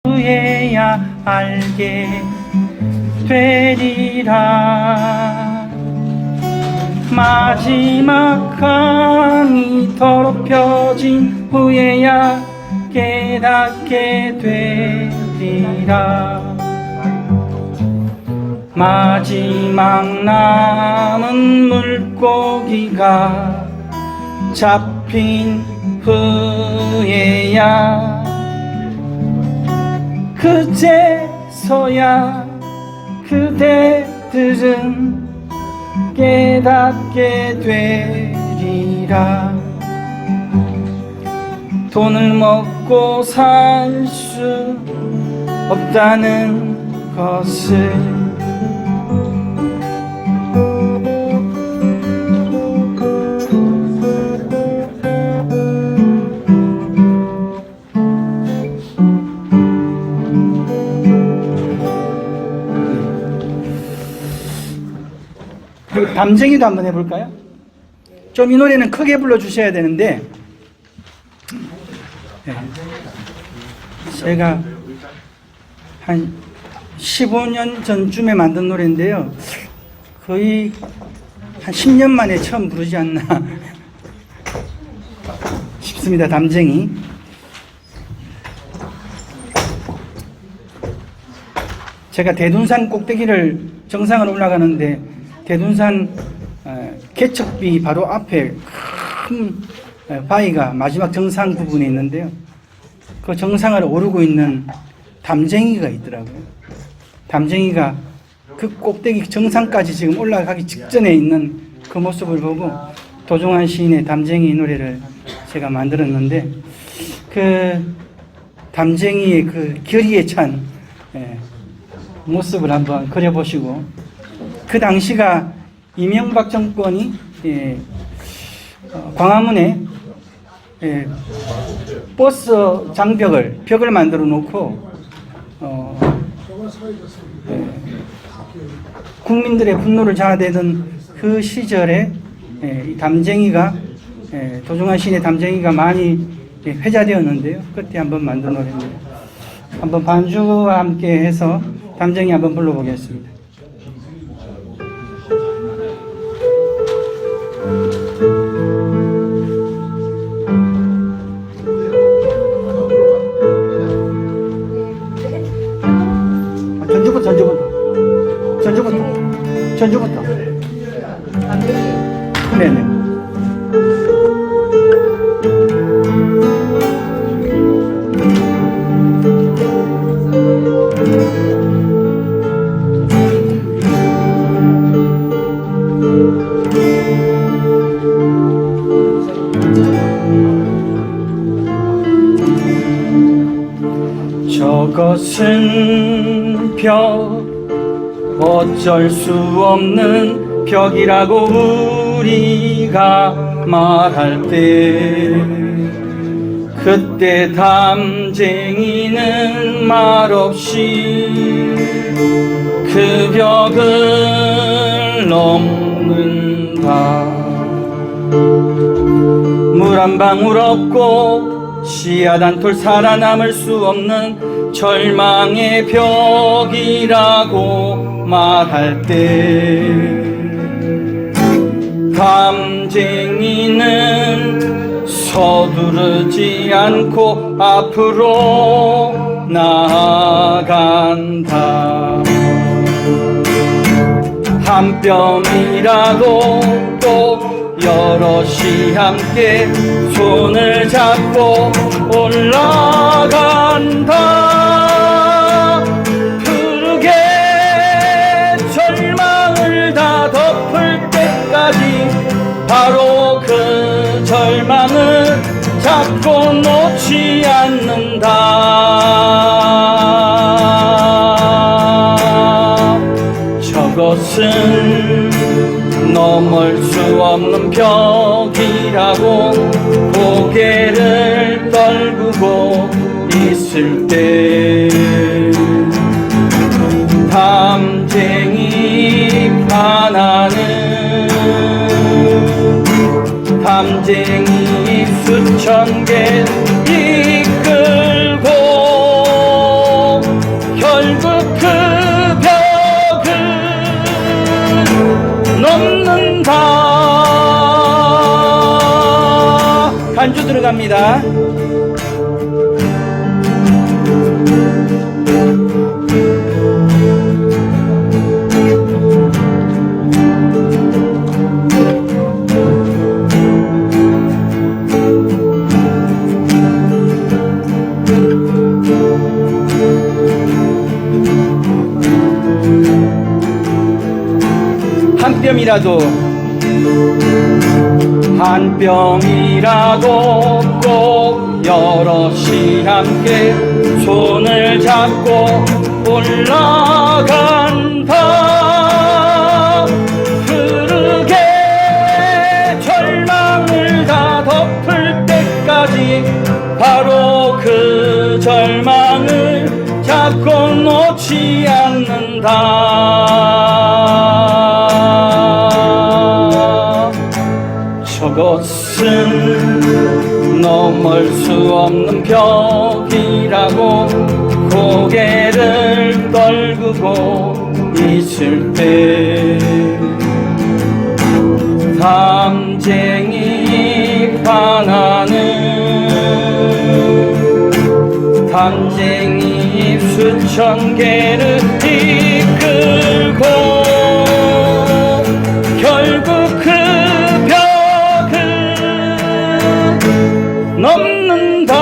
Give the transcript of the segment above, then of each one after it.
후에야 알게 되리라. 마지막 강이 더럽혀진 후에야 깨닫게 되리라. 마지막 남은 물고기가 잡힌 후에야 그제서야 그대들은 깨닫게 되리라. 돈을 먹고 살 수 없다는 것을 그리고 담쟁이도 한번 해볼까요? 좀 이 노래는 크게 불러주셔야 되는데, 네. 제가 한 15년 전쯤에 만든 노래인데요, 거의 한 10년 만에 처음 부르지 않나 싶습니다. 담쟁이. 제가 대둔산 꼭대기를 정상을 올라가는데 대둔산 개척비 바로 앞에 큰 바위가 마지막 정상 부분에 있는데요, 그 정상을 오르고 있는 담쟁이가 있더라고요. 담쟁이가 그 꼭대기 정상까지 지금 올라가기 직전에 있는 그 모습을 보고 도종환 시인의 담쟁이 노래를 제가 만들었는데, 그 담쟁이의 그 결의에 찬 모습을 한번 그려보시고, 그 당시가 이명박 정권이 광화문에 버스 벽을 만들어 놓고 국민들의 분노를 자아내던 그 시절에 이 담쟁이가 도종환 시인의 담쟁이가 많이 회자되었는데요, 그때 한번 만든 노래입니다. 한번 반주와 함께 해서 담쟁이 한번 불러보겠습니다. 전주부터. 네네. 저것은 벽, 어쩔 수 없는 벽이라고 우리가 말할 때, 그때 담쟁이는 말없이 그 벽을 넘는다. 물 한 방울 없고 씨앗 한 톨 살아남을 수 없는 절망의 벽이라고 말할 때, 담쟁이는 서두르지 않고 앞으로 나아간다. 한 뼘이라도 꼭 여럿이 함께 손을 잡고 올라간다. 푸르게 절망을 다 덮을 때까지 바로 그 절망을 잡고 놓지 않는다. 저것은 넘을 수 없는 벽이라고 고개를 떨구고 있을 때, 담쟁이 하나는 담쟁이 수천 개 이끌고 들어갑니다. 한 뼘이라도 꼭 여럿이 함께 손을 잡고 올라간다. 흐르게 절망을 다 덮을 때까지 바로 그 절망을 잡고 놓지 않는다. 저것은 넘을 수 없는 벽이라고 고개를 떨구고 있을 때 담쟁이 방아는 담쟁이 수천 개를 이끌고 결국 그 넘는다.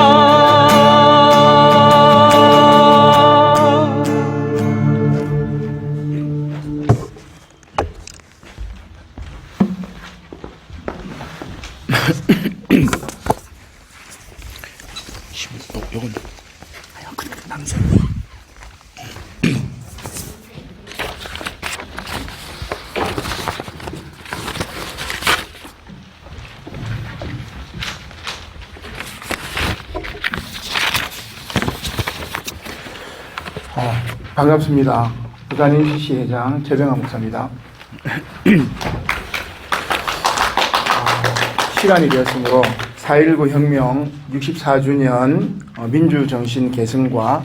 요건 그냥 남자. 반갑습니다. 부산인시시회장 최병환 목사입니다. 시간이 되었으므로 4.19 혁명 64주년 민주정신 계승과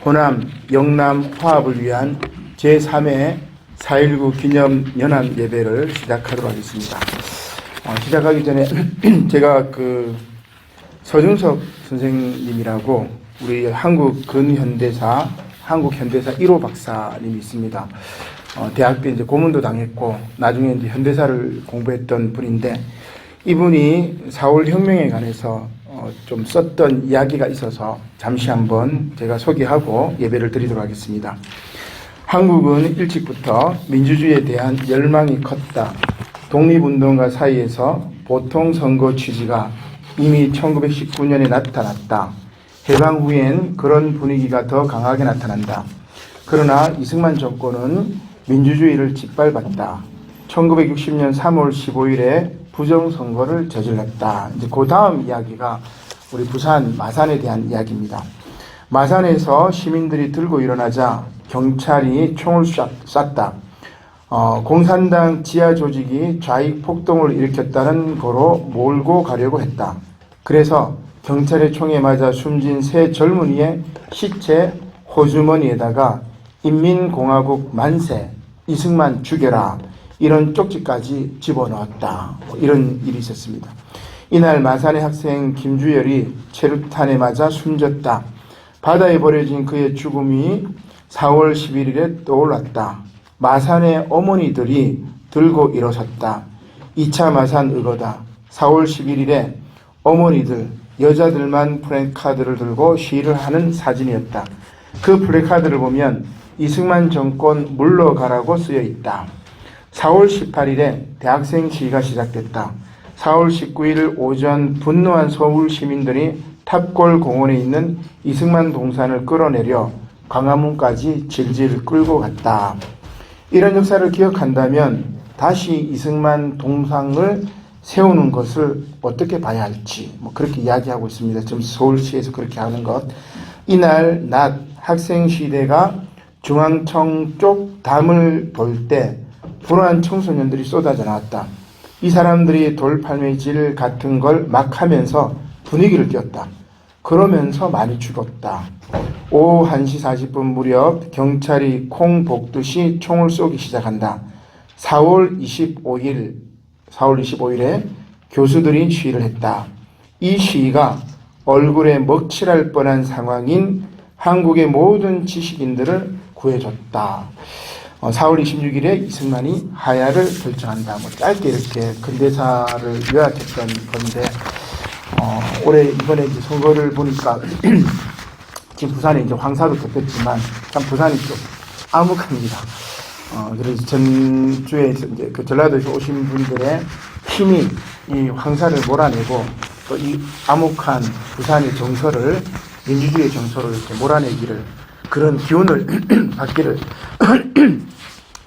호남, 영남 화합을 위한 제3회 4.19 기념 연합 예배를 시작하도록 하겠습니다. 시작하기 전에 제가 서준석 선생님이라고 우리 한국 근현대사 1호 박사님이 있습니다. 대학 때 이제 고문도 당했고 나중에 이제 현대사를 공부했던 분인데 이분이 4월 혁명에 관해서 좀 썼던 이야기가 있어서 잠시 한번 제가 소개하고 예배를 드리도록 하겠습니다. 한국은 일찍부터 민주주의에 대한 열망이 컸다. 독립운동가 사이에서 보통선거 취지가 이미 1919년에 나타났다. 해방 후엔 그런 분위기가 더 강하게 나타난다. 그러나 이승만 정권은 민주주의를 짓밟았다. 1960년 3월 15일에 부정선거를 저질렀다. 이제 그 다음 이야기가 우리 부산 마산에 대한 이야기입니다. 마산에서 시민들이 들고 일어나자 경찰이 총을 쐈다. 공산당 지하 조직이 좌익 폭동을 일으켰다는 거로 몰고 가려고 했다. 그래서 경찰의 총에 맞아 숨진 세 젊은이의 시체 호주머니에다가 인민공화국 만세, 이승만 죽여라 이런 쪽지까지 집어넣었다. 이런 일이 있었습니다. 이날 마산의 학생 김주열이 체류탄에 맞아 숨졌다. 바다에 버려진 그의 죽음이 4월 11일에 떠올랐다. 마산의 어머니들이 들고 일어섰다. 2차 마산 의거다. 4월 11일에 어머니들, 여자들만 플래카드를 들고 시위를 하는 사진이었다. 그 플래카드를 보면 이승만 정권 물러가라고 쓰여 있다. 4월 18일에 대학생 시위가 시작됐다. 4월 19일 오전 분노한 서울 시민들이 탑골 공원에 있는 이승만 동산을 끌어내려 광화문까지 질질 끌고 갔다. 이런 역사를 기억한다면 다시 이승만 동상을 세우는 것을 어떻게 봐야 할지 그렇게 이야기하고 있습니다. 지금 서울시에서 그렇게 하는 것. 이날 낮 학생시대가 중앙청 쪽 담을 돌 때 불안한 청소년들이 쏟아져 나왔다. 이 사람들이 돌팔매질 같은 걸 막 하면서 분위기를 띄웠다. 그러면서 많이 죽었다. 오후 1시 40분 무렵 경찰이 콩 볶듯이 총을 쏘기 시작한다. 4월 25일에 교수들이 시위를 했다. 이 시위가 얼굴에 먹칠할 뻔한 상황인 한국의 모든 지식인들을 구해줬다. 4월 26일에 이승만이 하야를 결정한다. 짧게 이렇게 근대사를 요약했던 건데, 올해 이번에 이제 선거를 보니까 지금 부산에 이제 황사도 덮였지만 참 부산이 좀 암흑합니다. 그래서 전주에 이제 그 전라도에서 오신 분들의 힘이 이 황사를 몰아내고 또 이 암흑한 부산의 정서를, 민주주의의 정서를 이렇게 몰아내기를, 그런 기운을 받기를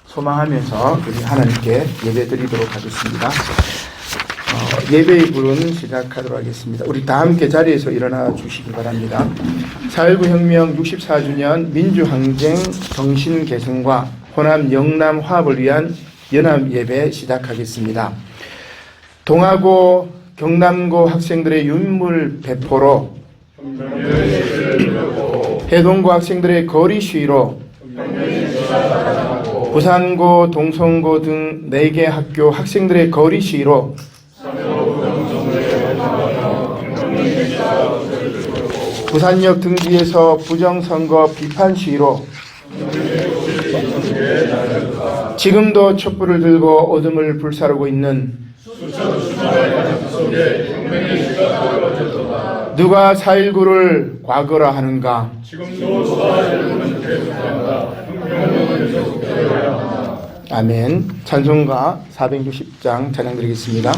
소망하면서 우리 하나님께 예배드리도록 하겠습니다. 예배의 부른 시작하도록 하겠습니다. 우리 다 함께 자리에서 일어나 주시기 바랍니다. 4.19 혁명 64주년 민주항쟁 정신 계승과 호남 영남 화합을 위한 연합 예배 시작하겠습니다. 동아고 경남고 학생들의 윤물 배포로, 해동고 학생들의 거리 시위로, 부산고, 동성고 등 4개 학교 학생들의 거리 시위로, 부산역 등지에서 부정선거 비판 시위로, 지금도 촛불을 들고 어둠을 불사르고 있는 누가 4.19를 과거라 하는가? 아멘. 찬송가 460장 찬양드리겠습니다.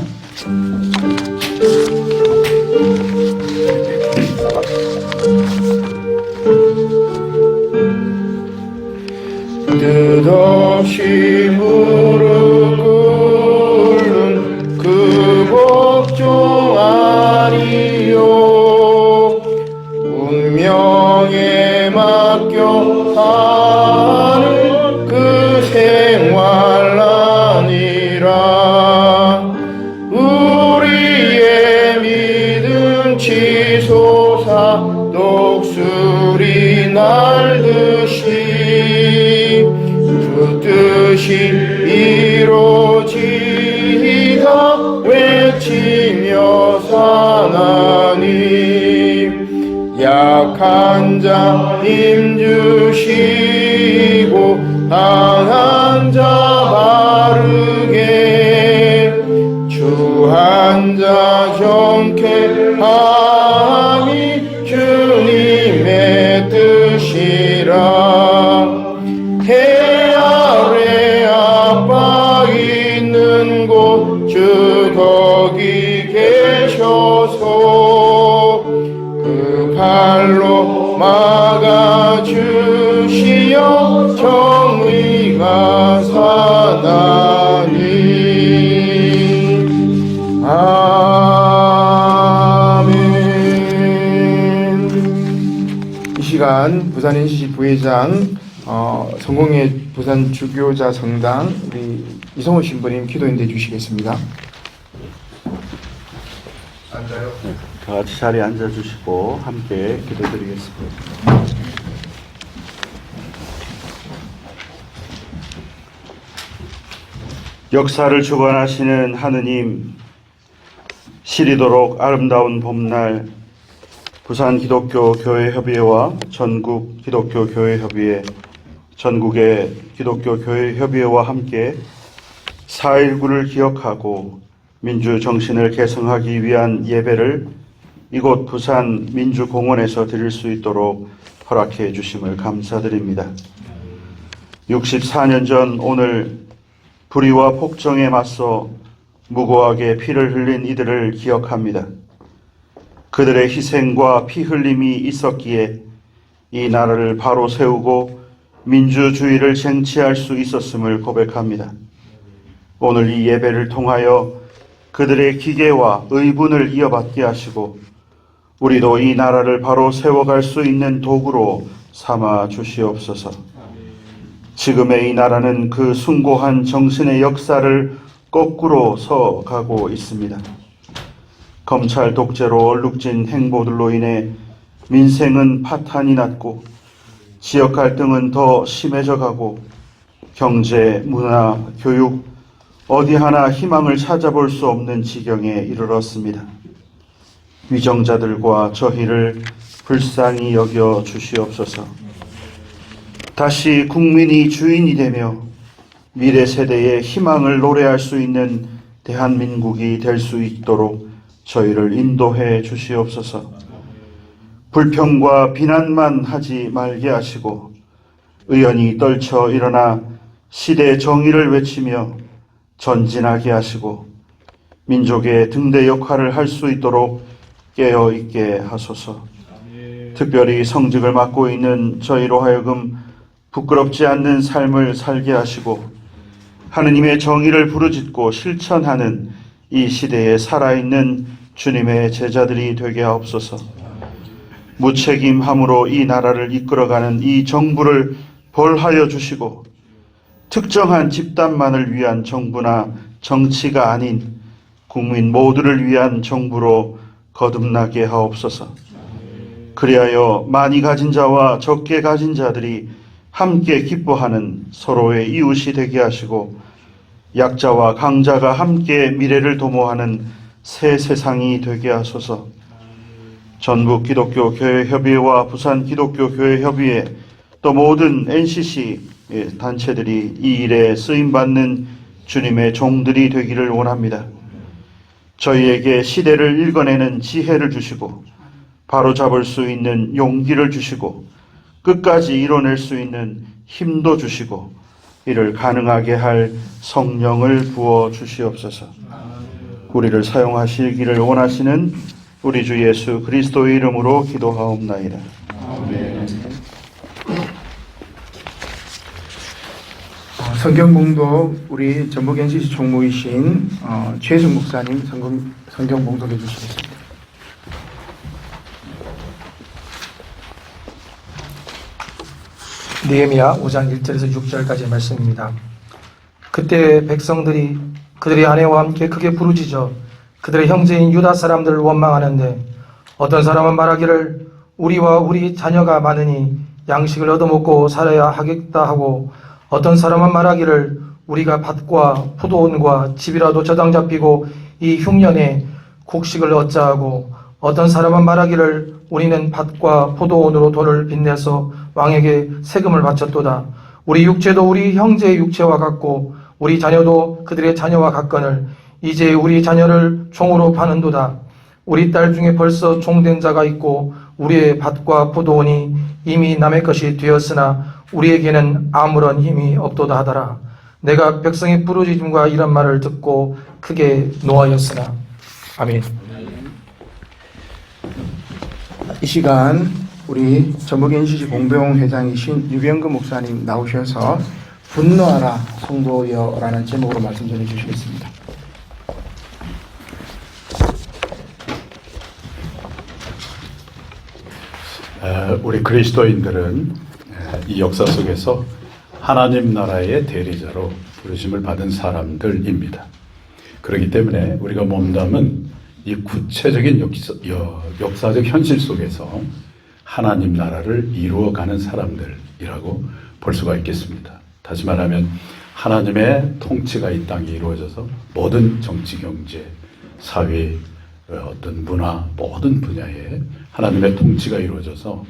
뜻없이 무릎 꿇는 그 복종 아니요, 운명에 맡겨 사는 그 생활 아니라, 우리의 믿음 치솟아 녹슬이 날듯이 그 뜻이 이루어지다 외치며 사나니, 약한 자 힘주시고 강한 자 바르게, 주한 자 정케하니 주님의 뜻이라. 해 아래 아빠 있는 곳 주 거기 계셔서 그 발로 막아주시어 정의가 사나니. 아멘. 이 시간 부산 NCC 부회장, 성공회 부산 주교자 성당 우리 이성호 신부님 기도인대 주시겠습니다. 앉아요. 다 같이 자리에 앉아주시고 함께 기도드리겠습니다. 역사를 주관하시는 하느님, 시리도록 아름다운 봄날 부산 기독교 교회 협의회와 전국 기독교 교회 협의회, 전국의 기독교 교회 협의회와 함께 4.19를 기억하고 민주 정신을 계승하기 위한 예배를 이곳 부산 민주공원에서 드릴 수 있도록 허락해 주심을 감사드립니다. 64년 전 오늘 불의와 폭정에 맞서 무고하게 피를 흘린 이들을 기억합니다. 그들의 희생과 피 흘림이 있었기에 이 나라를 바로 세우고 민주주의를 쟁취할 수 있었음을 고백합니다. 오늘 이 예배를 통하여 그들의 기계와 의분을 이어받게 하시고 우리도 이 나라를 바로 세워갈 수 있는 도구로 삼아 주시옵소서. 지금의 이 나라는 그 숭고한 정신의 역사를 거꾸로 서가고 있습니다. 검찰 독재로 얼룩진 행보들로 인해 민생은 파탄이 났고 지역 갈등은 더 심해져 가고 경제, 문화, 교육 어디 하나 희망을 찾아볼 수 없는 지경에 이르렀습니다. 위정자들과 저희를 불쌍히 여겨 주시옵소서. 다시 국민이 주인이 되며 미래 세대의 희망을 노래할 수 있는 대한민국이 될 수 있도록 저희를 인도해 주시옵소서. 불평과 비난만 하지 말게 하시고 의연히 떨쳐 일어나 시대 정의를 외치며 전진하게 하시고 민족의 등대 역할을 할 수 있도록 깨어 있게 하소서. 특별히 성직을 맡고 있는 저희로 하여금 부끄럽지 않는 삶을 살게 하시고 하느님의 정의를 부르짖고 실천하는 이 시대에 살아있는 주님의 제자들이 되게 하옵소서. 무책임함으로 이 나라를 이끌어가는 이 정부를 벌하여 주시고 특정한 집단만을 위한 정부나 정치가 아닌 국민 모두를 위한 정부로 거듭나게 하옵소서. 그리하여 많이 가진 자와 적게 가진 자들이 함께 기뻐하는 서로의 이웃이 되게 하시고 약자와 강자가 함께 미래를 도모하는 새 세상이 되게 하소서. 전국 기독교 교회 협의회와 부산 기독교 교회 협의회 또 모든 NCC 단체들이 이 일에 쓰임받는 주님의 종들이 되기를 원합니다. 저희에게 시대를 읽어내는 지혜를 주시고 바로잡을 수 있는 용기를 주시고 끝까지 이뤄낼 수 있는 힘도 주시고 이를 가능하게 할 성령을 부어 주시옵소서. 우리를 사용하시기를 원하시는 우리 주 예수 그리스도의 이름으로 기도하옵나이다. 아멘. 성경 봉독 우리 전북 NCC 총무이신 최순 목사님 성경 봉독해 주시겠습니다. 느헤미야 5장 1절에서 6절까지의 말씀입니다. 그때 백성들이 그들의 아내와 함께 크게 부르짖어 그들의 형제인 유다 사람들을 원망하는데 어떤 사람은 말하기를 우리와 우리 자녀가 많으니 양식을 얻어먹고 살아야 하겠다 하고 어떤 사람은 말하기를 우리가 밭과 포도원과 집이라도 저당 잡히고 이 흉년에 곡식을 얻자 하고 어떤 사람은 말하기를 우리는 밭과 포도원으로 돈을 빚내서 왕에게 세금을 바쳤도다. 우리 육체도 우리 형제의 육체와 같고 우리 자녀도 그들의 자녀와 같거늘 이제 우리 자녀를 종으로 파는도다. 우리 딸 중에 벌써 종된 자가 있고 우리의 밭과 포도원이 이미 남의 것이 되었으나 우리에게는 아무런 힘이 없도다 하더라. 내가 백성의 부르짖음과 이런 말을 듣고 크게 노하였으나. 아멘. 이 시간 우리 전북 NCC 공병 회장이신 유병근 목사님 나오셔서 분노하라 성도여라는 제목으로 말씀 전해 주시겠습니다. 우리 그리스도인들은 이 역사 속에서 하나님 나라의 대리자로 부르심을 받은 사람들입니다. 그렇기 때문에 우리가 몸담은 이 구체적인 역사적 현실 속에서 하나님 나라를 이루어가는 사람들이라고 볼 수가 있겠습니다. 다시 말하면 하나님의 통치가 이 땅에 이루어져서 모든 정치, 경제, 사회, 어떤 문화, 모든 분야에 하나님의 통치가 이루어져서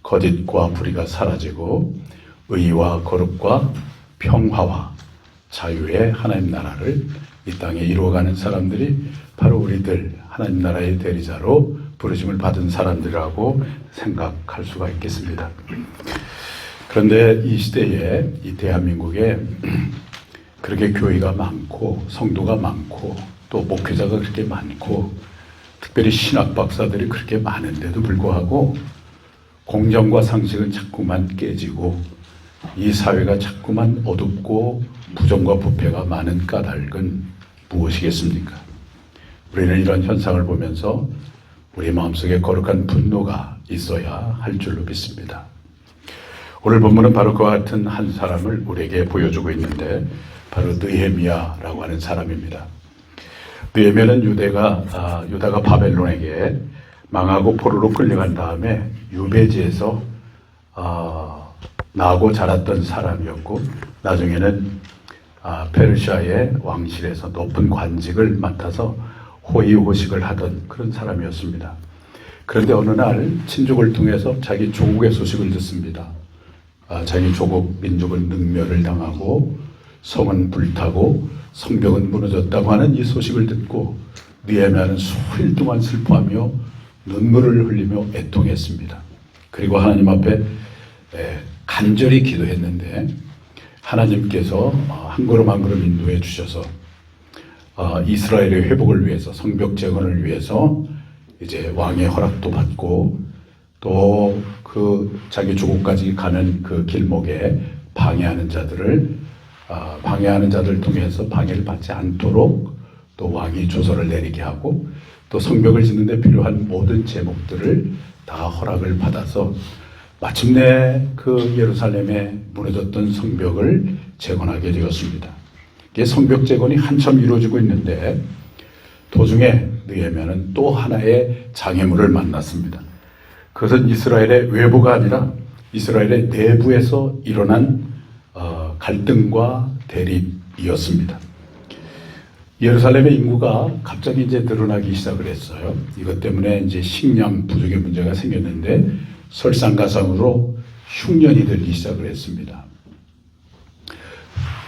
거짓과 불의가 사라지고 의와 거룩과 평화와 자유의 하나님 나라를 이 땅에 이루어가는 사람들이 바로 우리들 하나님 나라의 대리자로 부르심을 받은 사람들이라고 생각할 수가 있겠습니다. 그런데 이 시대에 이 대한민국에 그렇게 교회가 많고 성도가 많고 또 목회자가 그렇게 많고 특별히 신학 박사들이 그렇게 많은데도 불구하고 공정과 상식은 자꾸만 깨지고 이 사회가 자꾸만 어둡고 부정과 부패가 많은 까닭은 무엇이겠습니까? 우리는 이런 현상을 보면서 우리 마음속에 거룩한 분노가 있어야 할 줄로 믿습니다. 오늘 본문은 바로 그와 같은 한 사람을 우리에게 보여주고 있는데 바로 느헤미야라고 하는 사람입니다. 느헤미야는 유다가 바벨론에게 망하고 포로로 끌려간 다음에 유배지에서 나고 자랐던 사람이었고 나중에는 페르시아의 왕실에서 높은 관직을 맡아서 호의호식을 하던 그런 사람이었습니다. 그런데 어느 날 친족을 통해서 자기 조국의 소식을 듣습니다. 자기 조국 민족은 능멸을 당하고 성은 불타고 성벽은 무너졌다고 하는 이 소식을 듣고 느헤미야는 수일 동안 슬퍼하며 눈물을 흘리며 애통했습니다. 그리고 하나님 앞에 간절히 기도했는데 하나님께서 한 걸음 한 걸음 인도해 주셔서 이스라엘의 회복을 위해서, 성벽 재건을 위해서 이제 왕의 허락도 받고 또 그 자기 조국까지 가는 그 길목에 방해하는 자들을 통해서 방해를 받지 않도록 또 왕이 조서를 내리게 하고 또 성벽을 짓는 데 필요한 모든 제목들을 다 허락을 받아서 마침내 그 예루살렘에 무너졌던 성벽을 재건하게 되었습니다. 이게 성벽 재건이 한참 이루어지고 있는데 도중에 느헤미야는 또 하나의 장애물을 만났습니다. 그것은 이스라엘의 외부가 아니라 이스라엘의 내부에서 일어난 갈등과 대립이었습니다. 예루살렘의 인구가 갑자기 이제 늘어나기 시작을 했어요. 이것 때문에 이제 식량 부족의 문제가 생겼는데 설상가상으로 흉년이 들기 시작을 했습니다.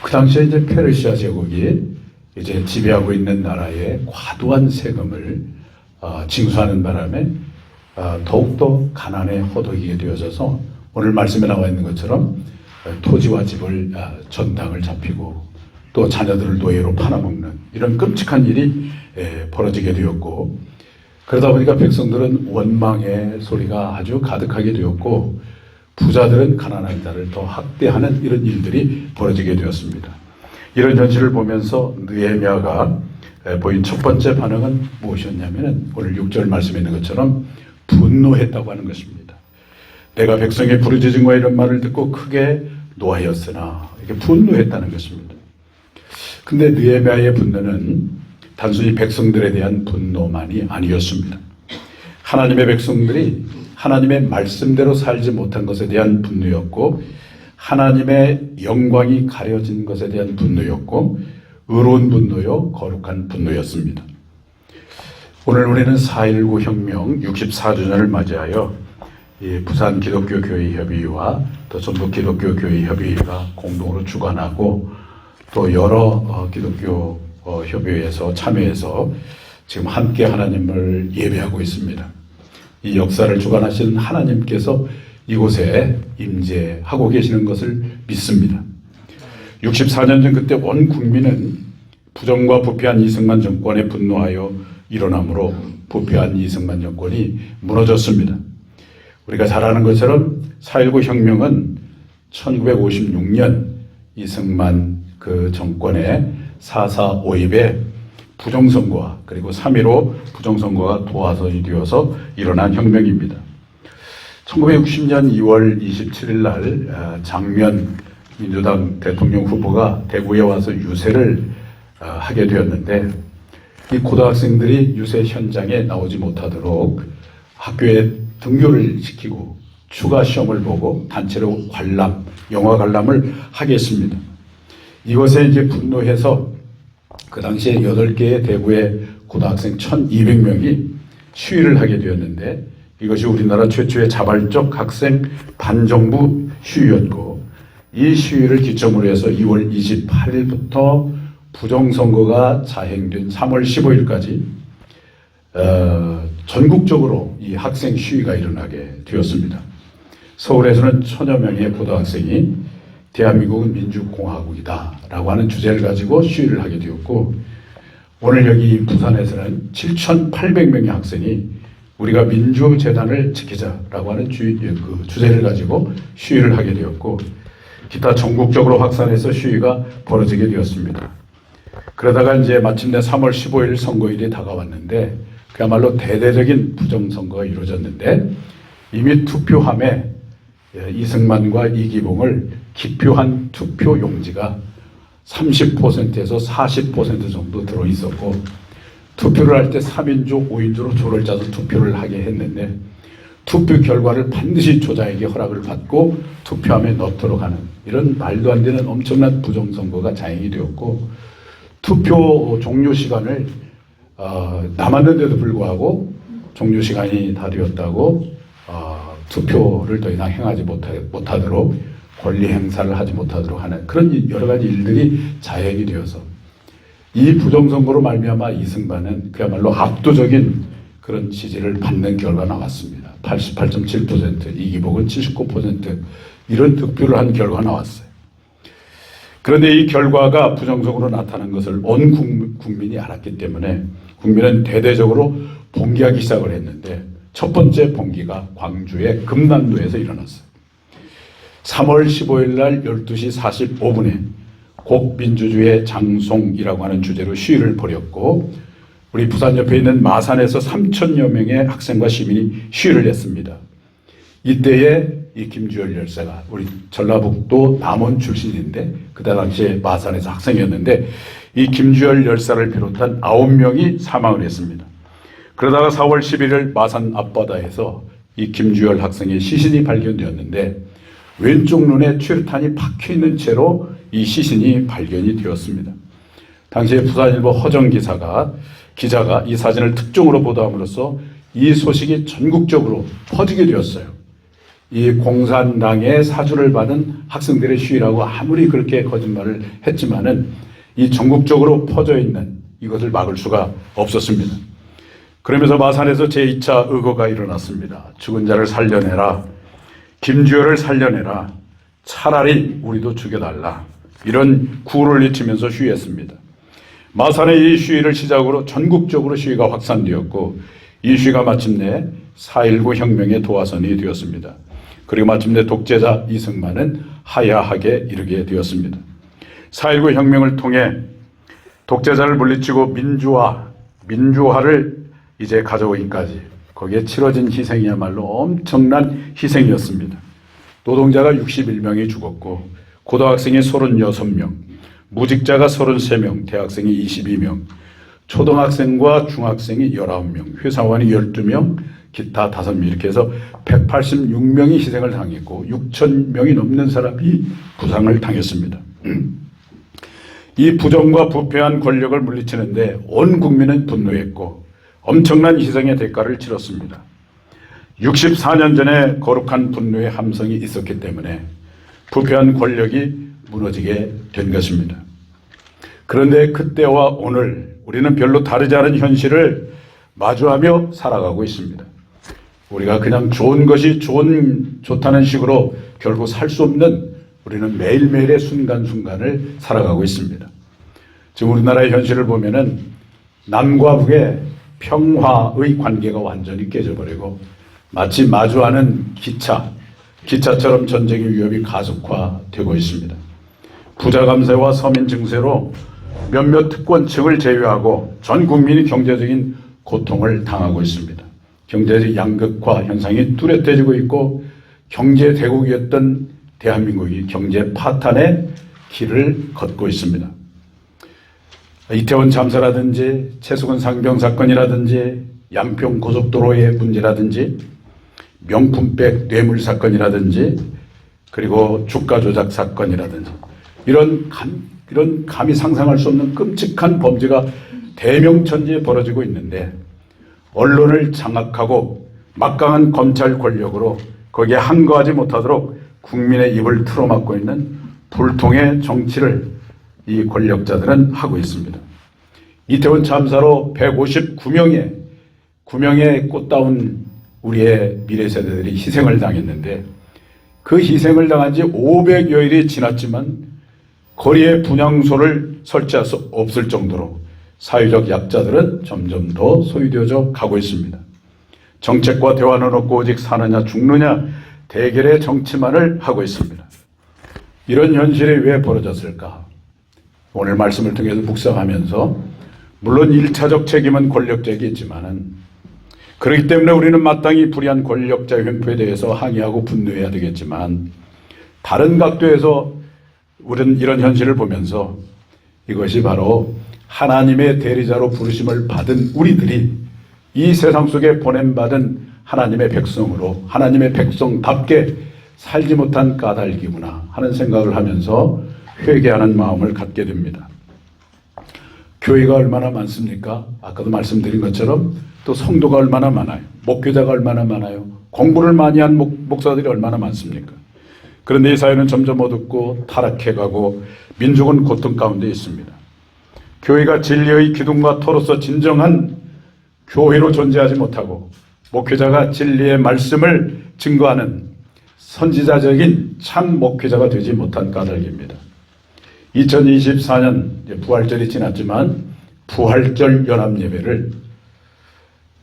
그 당시에 이제 페르시아 제국이 이제 지배하고 있는 나라에 과도한 세금을 징수하는 바람에 더욱더 가난에 허덕이게 되어져서 오늘 말씀에 나와 있는 것처럼 토지와 집을 전당을 잡히고 또 자녀들을 노예로 팔아먹는 이런 끔찍한 일이 벌어지게 되었고 그러다 보니까 백성들은 원망의 소리가 아주 가득하게 되었고 부자들은 가난한 자를 더 학대하는 이런 일들이 벌어지게 되었습니다. 이런 현실을 보면서 느헤미야가 보인 첫 번째 반응은 무엇이었냐면 오늘 6절 말씀에 있는 것처럼 분노했다고 하는 것입니다. 내가 백성의 부르짖음과 이런 말을 듣고 크게 노하였으나 이렇게 분노했다는 것입니다. 근데 느헤미야의 분노는 단순히 백성들에 대한 분노만이 아니었습니다. 하나님의 백성들이 하나님의 말씀대로 살지 못한 것에 대한 분노였고 하나님의 영광이 가려진 것에 대한 분노였고 의로운 분노요 거룩한 분노였습니다. 오늘 우리는 4.19 혁명 64주년을 맞이하여 이 부산 기독교 교회 협의회와 또 전북 기독교 교회 협의회가 공동으로 주관하고 또 여러 기독교 협의회에서 참여해서 지금 함께 하나님을 예배하고 있습니다. 이 역사를 주관하시는 하나님께서 이곳에 임재하고 계시는 것을 믿습니다. 64년 전 그때 온 국민은 부정과 부패한 이승만 정권에 분노하여 일어나므로 부패한 이승만 정권이 무너졌습니다. 우리가 잘 아는 것처럼 4.19 혁명은 1956년 이승만 그 정권의 4.4 5.18의 부정선거와 그리고 3.15 부정선거가 도화선이 되어서 일어난 혁명입니다. 1960년 2월 27일 날 장면 민주당 대통령 후보가 대구에 와서 유세를 하게 되었는데 이 고등학생들이 유세 현장에 나오지 못하도록 학교에 등교를 시키고 추가 시험을 보고 단체로 관람, 영화 관람을 하게 했습니다. 이것에 이제 분노해서 그 당시에 8개의 대구의 고등학생 1200명이 시위를 하게 되었는데 이것이 우리나라 최초의 자발적 학생 반정부 시위였고 이 시위를 기점으로 해서 2월 28일부터 부정선거가 자행된 3월 15일까지 전국적으로 이 학생 시위가 일어나게 되었습니다. 서울에서는 1000여 명의 고등학생이 대한민국은 민주공화국이다 라고 하는 주제를 가지고 시위를 하게 되었고 오늘 여기 부산에서는 7,800명의 학생이 우리가 민주재단을 지키자라고 하는 주제를 가지고 시위를 하게 되었고 기타 전국적으로 확산해서 시위가 벌어지게 되었습니다. 그러다가 이제 마침내 3월 15일 선거일이 다가왔는데 그야말로 대대적인 부정선거가 이루어졌는데 이미 투표함에 이승만과 이기붕을 기표한 투표 용지가 30%에서 40% 정도 들어있었고 투표를 할 때 3인조, 5인조로 조를 짜서 투표를 하게 했는데 투표 결과를 반드시 조자에게 허락을 받고 투표함에 넣도록 하는 이런 말도 안 되는 엄청난 부정선거가 자행이 되었고 투표 종료 시간을 남았는데도 불구하고 종료 시간이 다 되었다고 투표를 더 이상 행하지 못하도록 권리 행사를 하지 못하도록 하는 그런 여러 가지 일들이 자행이 되어서 이 부정선거로 말미암아 이승만은 그야말로 압도적인 그런 지지를 받는 결과가 나왔습니다. 88.7%, 이기복은 79% 이런 득표를 한 결과가 나왔어요. 그런데 이 결과가 부정적으로 나타난 것을 온 국민이 알았기 때문에 국민은 대대적으로 봉기하기 시작을 했는데 첫 번째 봉기가 광주의 금남로에서 일어났어요. 3월 15일 날 12시 45분에 곡민주주의 장송이라고 하는 주제로 시위를 벌였고 우리 부산 옆에 있는 마산에서 3천여 명의 학생과 시민이 시위를 했습니다. 이때에 이 김주열 열사가 우리 전라북도 남원 출신인데 그때 당시에 마산에서 학생이었는데 이 김주열 열사를 비롯한 9명이 사망을 했습니다. 그러다가 4월 11일 마산 앞바다에서 이 김주열 학생의 시신이 발견되었는데 왼쪽 눈에 최루탄이 박혀있는 채로 이 시신이 발견이 되었습니다. 당시에 부산일보 허정 기자가 이 사진을 특종으로 보도함으로써 이 소식이 전국적으로 퍼지게 되었어요. 이 공산당의 사주를 받은 학생들의 시위라고 아무리 그렇게 거짓말을 했지만은 이 전국적으로 퍼져 있는 이것을 막을 수가 없었습니다. 그러면서 마산에서 제2차 의거가 일어났습니다. 죽은 자를 살려내라. 김주열을 살려내라. 차라리 우리도 죽여달라. 이런 구호를 외치면서 시위했습니다. 마산의 이 시위를 시작으로 전국적으로 시위가 확산되었고 이 시위가 마침내 4.19 혁명의 도화선이 되었습니다. 그리고 마침내 독재자 이승만은 하야하게 이르게 되었습니다. 4.19 혁명을 통해 독재자를 물리치고 민주화를 이제 가져오기까지 거기에 치러진 희생이야말로 엄청난 희생이었습니다. 노동자가 61명이 죽었고 고등학생이 36명, 무직자가 33명, 대학생이 22명, 초등학생과 중학생이 19명, 회사원이 12명, 기타 5명 이렇게 해서 186명이 희생을 당했고 6,000명이 넘는 사람이 부상을 당했습니다. 이 부정과 부패한 권력을 물리치는데 온 국민은 분노했고 엄청난 희생의 대가를 치렀습니다. 64년 전에 거룩한 분노의 함성이 있었기 때문에 부패한 권력이 무너지게 된 것입니다. 그런데 그때와 오늘 우리는 별로 다르지 않은 현실을 마주하며 살아가고 있습니다. 우리가 그냥 좋은 것이 좋다는 식으로 결국 살 수 없는 우리는 매일매일의 순간순간을 살아가고 있습니다. 지금 우리나라의 현실을 보면은 남과 북의 평화의 관계가 완전히 깨져버리고 마치 마주하는 기차처럼 전쟁의 위협이 가속화되고 있습니다. 부자 감세와 서민 증세로 몇몇 특권층을 제외하고 전 국민이 경제적인 고통을 당하고 있습니다. 경제적 양극화 현상이 뚜렷해지고 있고 경제 대국이었던 대한민국이 경제 파탄의 길을 걷고 있습니다. 이태원 참사라든지 최수근 상병 사건이라든지 양평 고속도로의 문제라든지 명품백 뇌물 사건이라든지 그리고 주가 조작 사건이라든지 이런 감히 상상할 수 없는 끔찍한 범죄가 대명천지에 벌어지고 있는데 언론을 장악하고 막강한 검찰 권력으로 거기에 한거하지 못하도록 국민의 입을 틀어막고 있는 불통의 정치를 이 권력자들은 하고 있습니다. 이태원 참사로 159명의 꽃다운 우리의 미래 세대들이 희생을 당했는데 그 희생을 당한 지 500여일이 지났지만 거리에 분향소를 설치할 수 없을 정도로 사회적 약자들은 점점 더 소외되어져 가고 있습니다. 정책과 대화는 없고 오직 사느냐 죽느냐 대결의 정치만을 하고 있습니다. 이런 현실이 왜 벌어졌을까? 오늘 말씀을 통해서 묵상하면서 물론 1차적 책임은 권력자에게 있지만은 그렇기 때문에 우리는 마땅히 불의한 권력자의 횡포에 대해서 항의하고 분노해야 되겠지만 다른 각도에서 우리는 이런 현실을 보면서 이것이 바로 하나님의 대리자로 부르심을 받은 우리들이 이 세상 속에 보냄받은 하나님의 백성으로 하나님의 백성답게 살지 못한 까닭이구나 하는 생각을 하면서 회개하는 마음을 갖게 됩니다. 교회가 얼마나 많습니까? 아까도 말씀드린 것처럼 또 성도가 얼마나 많아요. 목회자가 얼마나 많아요. 공부를 많이 한 목사들이 얼마나 많습니까? 그런데 이 사회는 점점 어둡고 타락해가고 민족은 고통 가운데 있습니다. 교회가 진리의 기둥과 터로서 진정한 교회로 존재하지 못하고 목회자가 진리의 말씀을 증거하는 선지자적인 참 목회자가 되지 못한 까닭입니다. 2024년 부활절이 지났지만 부활절 연합예배를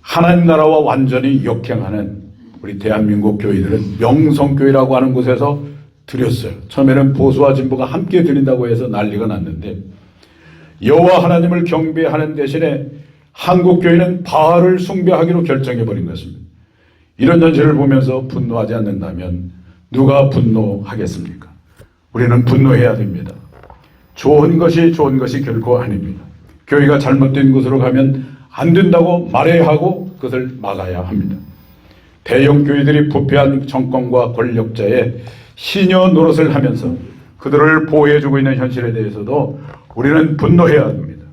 하나님 나라와 완전히 역행하는 우리 대한민국 교회들은 명성교회라고 하는 곳에서 드렸어요. 처음에는 보수와 진보가 함께 드린다고 해서 난리가 났는데 여호와 하나님을 경배하는 대신에 한국 교회는 바알을 숭배하기로 결정해버린 것입니다. 이런 현실을 보면서 분노하지 않는다면 누가 분노하겠습니까? 우리는 분노해야 됩니다. 좋은 것이 결코 아닙니다. 교회가 잘못된 곳으로 가면 안 된다고 말해야 하고 그것을 막아야 합니다. 대형 교회들이 부패한 정권과 권력자의 시녀 노릇을 하면서 그들을 보호해주고 있는 현실에 대해서도 우리는 분노해야 합니다.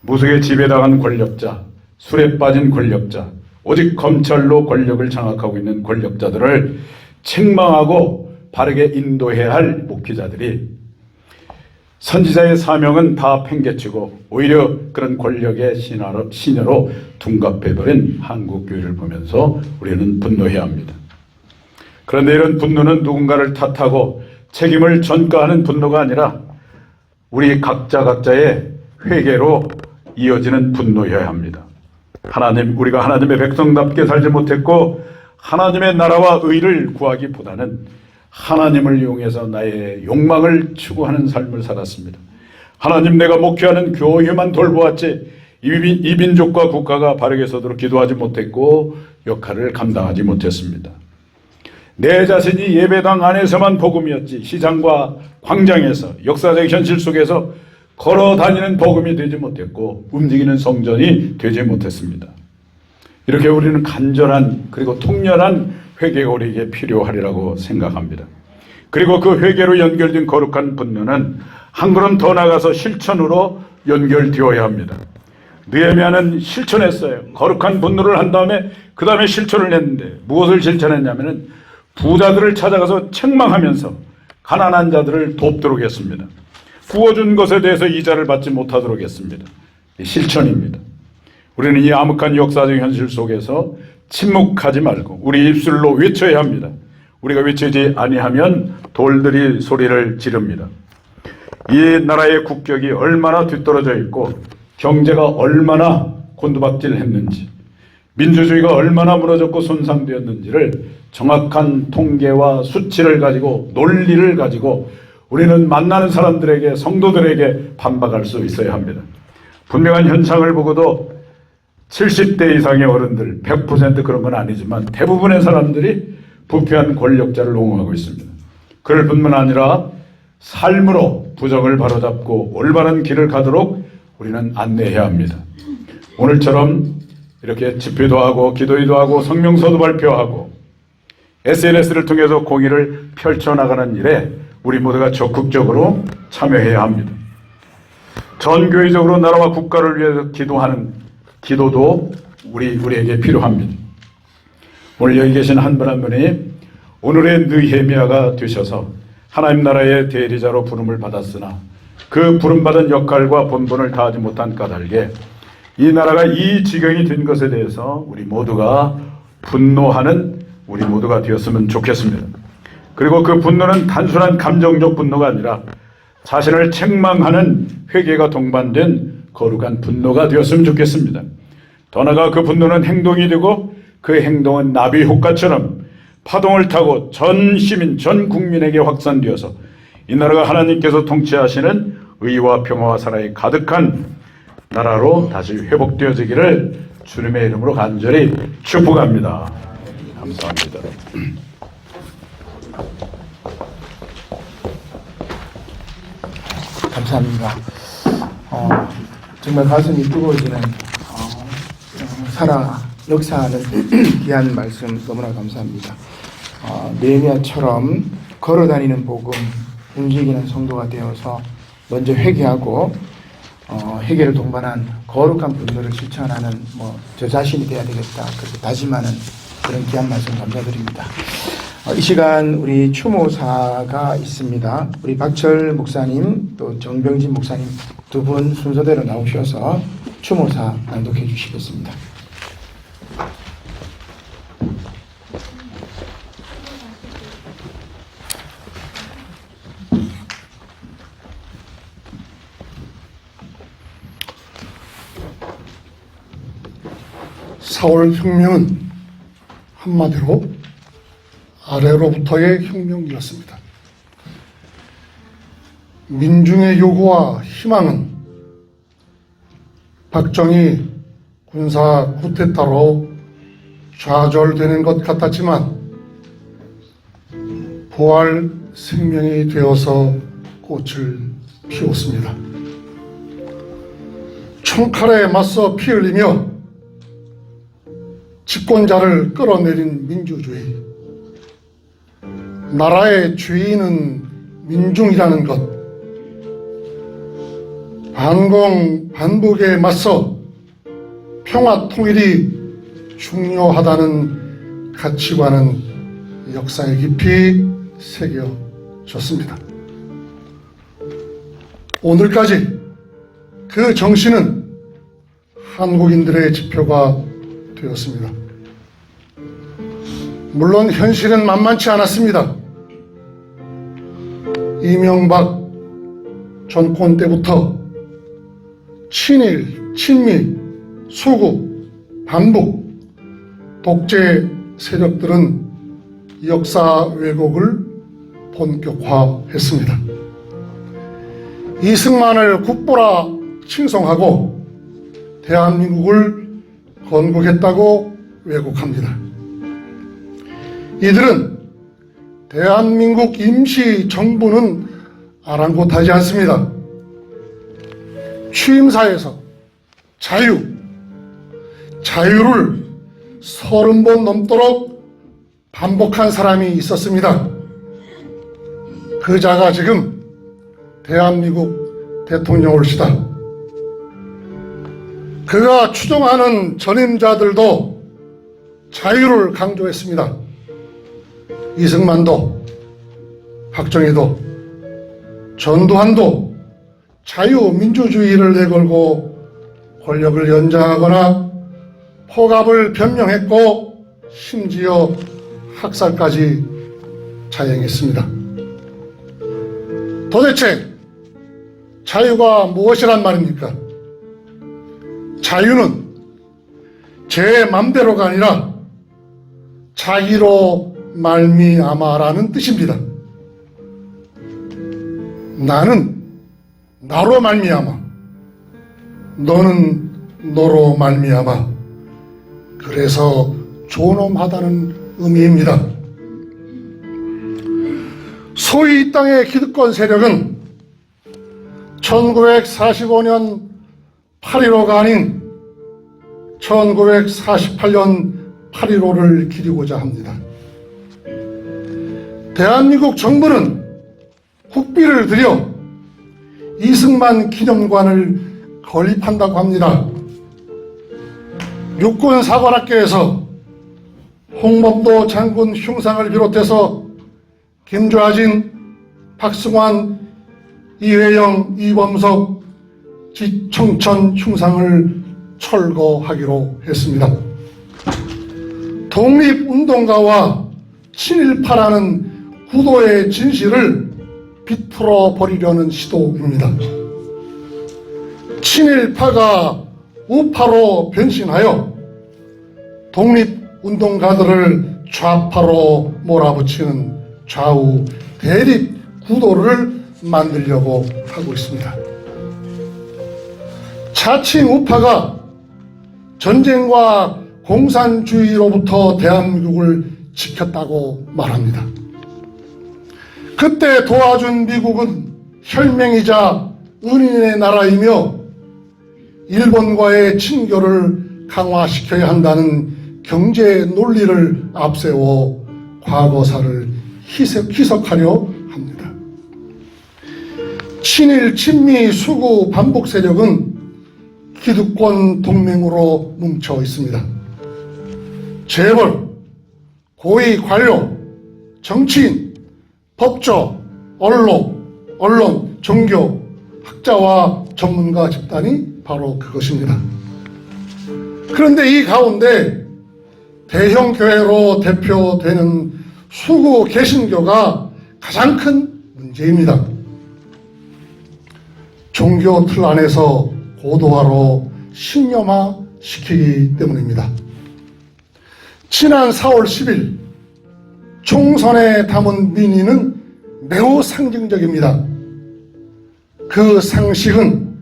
무속에 지배당한 권력자, 술에 빠진 권력자, 오직 검찰로 권력을 장악하고 있는 권력자들을 책망하고 바르게 인도해야 할 목회자들이 선지자의 사명은 다 팽개치고 오히려 그런 권력의 시녀로 둔갑해버린 한국교회를 보면서 우리는 분노해야 합니다. 그런데 이런 분노는 누군가를 탓하고 책임을 전가하는 분노가 아니라 우리 각자의 회개로 이어지는 분노여야 합니다. 우리가 하나님의 백성답게 살지 못했고 하나님의 나라와 의를 구하기보다는 하나님을 이용해서 나의 욕망을 추구하는 삶을 살았습니다. 하나님, 내가 목회하는 교회만 돌보았지 이 민족과 국가가 바르게 서도록 기도하지 못했고 역할을 감당하지 못했습니다. 내 자신이 예배당 안에서만 복음이었지 시장과 광장에서 역사적 현실 속에서 걸어 다니는 복음이 되지 못했고 움직이는 성전이 되지 못했습니다. 이렇게 우리는 간절한 그리고 통렬한 회개가 우리에게 필요하리라고 생각합니다. 그리고 그 회개로 연결된 거룩한 분노는 한 걸음 더 나가서 실천으로 연결되어야 합니다. 느헤미야는 실천했어요. 거룩한 분노를 한 다음에 그 다음에 실천을 했는데 무엇을 실천했냐면은 부자들을 찾아가서 책망하면서 가난한 자들을 돕도록 했습니다. 부어준 것에 대해서 이자를 받지 못하도록 했습니다. 실천입니다. 우리는 이 암흑한 역사적 현실 속에서 침묵하지 말고 우리 입술로 외쳐야 합니다. 우리가 외치지 아니하면 돌들이 소리를 지릅니다. 이 나라의 국격이 얼마나 뒤떨어져 있고 경제가 얼마나 곤두박질했는지 민주주의가 얼마나 무너졌고 손상되었는지를 정확한 통계와 수치를 가지고 논리를 가지고 우리는 만나는 사람들에게 성도들에게 반박할 수 있어야 합니다. 분명한 현상을 보고도 70대 이상의 어른들 100% 그런 건 아니지만 대부분의 사람들이 부패한 권력자를 옹호하고 있습니다. 그럴 뿐만 아니라 삶으로 부정을 바로잡고 올바른 길을 가도록 우리는 안내해야 합니다. 오늘처럼 이렇게 집회도 하고 기도회도 하고 성명서도 발표하고 SNS를 통해서 공의를 펼쳐나가는 일에 우리 모두가 적극적으로 참여해야 합니다. 전교회적으로 나라와 국가를 위해서 기도하는 기도도 우리에게 필요합니다. 오늘 여기 계신 한 분 한 분이 오늘의 느헤미야가 되셔서 하나님 나라의 대리자로 부름을 받았으나 그 부름받은 역할과 본분을 다하지 못한 까닭에 이 나라가 이 지경이 된 것에 대해서 우리 모두가 분노하는 우리 모두가 되었으면 좋겠습니다. 그리고 그 분노는 단순한 감정적 분노가 아니라 자신을 책망하는 회개가 동반된 거룩한 분노가 되었으면 좋겠습니다. 더 나아가 그 분노는 행동이 되고 그 행동은 나비 효과처럼 파동을 타고 전 시민, 전 국민에게 확산되어서 이 나라가 하나님께서 통치하시는 의와 평화와 사랑이 가득한 나라로 다시 회복되어지기를 주님의 이름으로 간절히 축복합니다. 감사합니다. 감사합니다. 정말 가슴이 뜨거워지는 역사하는 귀한 말씀 너무나 감사합니다. 느헤미야처럼 걸어다니는 복음, 움직이는 성도가 되어서 먼저 회개하고 회개를 동반한 거룩한 분노를 실천하는 저 자신이 돼야 되겠다 그렇게 다짐하는 그런 귀한 말씀 감사드립니다. 이 시간 우리 추모사가 있습니다. 우리 박철 목사님 또 정병진 목사님 두 분 순서대로 나오셔서 추모사 낭독해 주시겠습니다. (4월) 혁명은 한마디로 아래로부터의 혁명이었습니다. 민중의 요구와 희망은 박정희 군사 쿠데타로 좌절되는 것 같았지만 부활 생명이 되어서 꽃을 피웠습니다. 총칼에 맞서 피 흘리며 집권자를 끌어내린 민주주의, 나라의 주인은 민중이라는 것, 반공 반복에 맞서 평화 통일이 중요하다는 가치관은 역사에 깊이 새겨졌습니다. 오늘까지 그 정신은 한국인들의 지표가 되었습니다. 물론 현실은 만만치 않았습니다. 이명박 정권 때부터 친일, 친미, 수구, 반북, 독재 세력들은 역사 왜곡을 본격화했습니다. 이승만을 국보라 칭송하고 대한민국을 건국했다고 왜곡합니다. 이들은 대한민국 임시정부는 아랑곳하지 않습니다. 취임사에서 자유를 30번 넘도록 반복한 사람이 있었습니다. 그 자가 지금 대한민국 대통령일시다. 그가 추종하는 전임자들도 자유를 강조했습니다. 이승만도, 박정희도, 전두환도 자유민주주의를 내걸고 권력을 연장하거나 폭압을 변명했고 심지어 학살까지 자행했습니다. 도대체 자유가 무엇이란 말입니까? 자유는 제 맘대로가 아니라 자기로 말미암아라는 뜻입니다. 나는 나로 말미암아, 너는 너로 말미암아. 그래서 존엄하다는 의미입니다. 소위 이 땅의 기득권 세력은 1945년 8.15가 아닌 1948년 8.15를 기리고자 합니다. 대한민국 정부는 국비를 들여 이승만 기념관을 건립한다고 합니다. 육군사관학교에서 홍범도 장군 흉상을 비롯해서 김좌진, 박승환, 이회영, 이범석, 지청천 흉상을 철거하기로 했습니다. 독립운동가와 친일파라는 구도의 진실을 비틀어 버리려는 시도입니다. 친일파가 우파로 변신하여 독립운동가들을 좌파로 몰아붙이는 좌우 대립 구도를 만들려고 하고 있습니다. 자칭 우파가 전쟁과 공산주의로부터 대한민국을 지켰다고 말합니다. 그때 도와준 미국은 혈맹이자 은인의 나라이며 일본과의 친교를 강화시켜야 한다는 경제 논리를 앞세워 과거사를 희석하려 합니다. 친일 친미 수구 반복 세력은 기득권 동맹으로 뭉쳐 있습니다. 재벌, 고위 관료, 정치인, 법조, 언론, 종교, 학자와 전문가 집단이 바로 그것입니다. 그런데 이 가운데 대형 교회로 대표되는 수구 개신교가 가장 큰 문제입니다. 종교 틀 안에서 고도화로 신념화시키기 때문입니다. 지난 4월 10일 총선에 담은 민의는 매우 상징적입니다. 그 상식은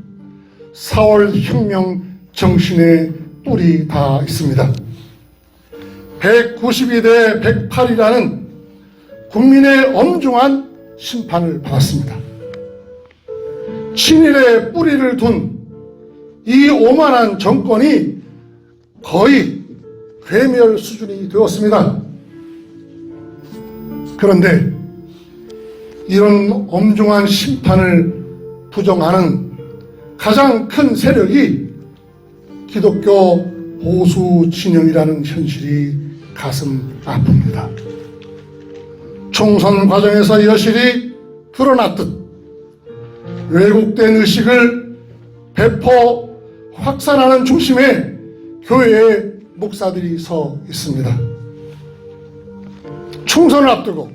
4월 혁명 정신에 뿔이 다 있습니다. 192대 108이라는 국민의 엄중한 심판을 받았습니다. 친일의 뿌리를 둔 이 오만한 정권이 거의 괴멸 수준이 되었습니다. 그런데 이런 엄중한 심판을 부정하는 가장 큰 세력이 기독교 보수 진영이라는 현실이 가슴 아픕니다. 총선 과정에서 여실히 드러났듯 왜곡된 의식을 배포 확산하는 중심에 교회의 목사들이 서 있습니다. 총선을 앞두고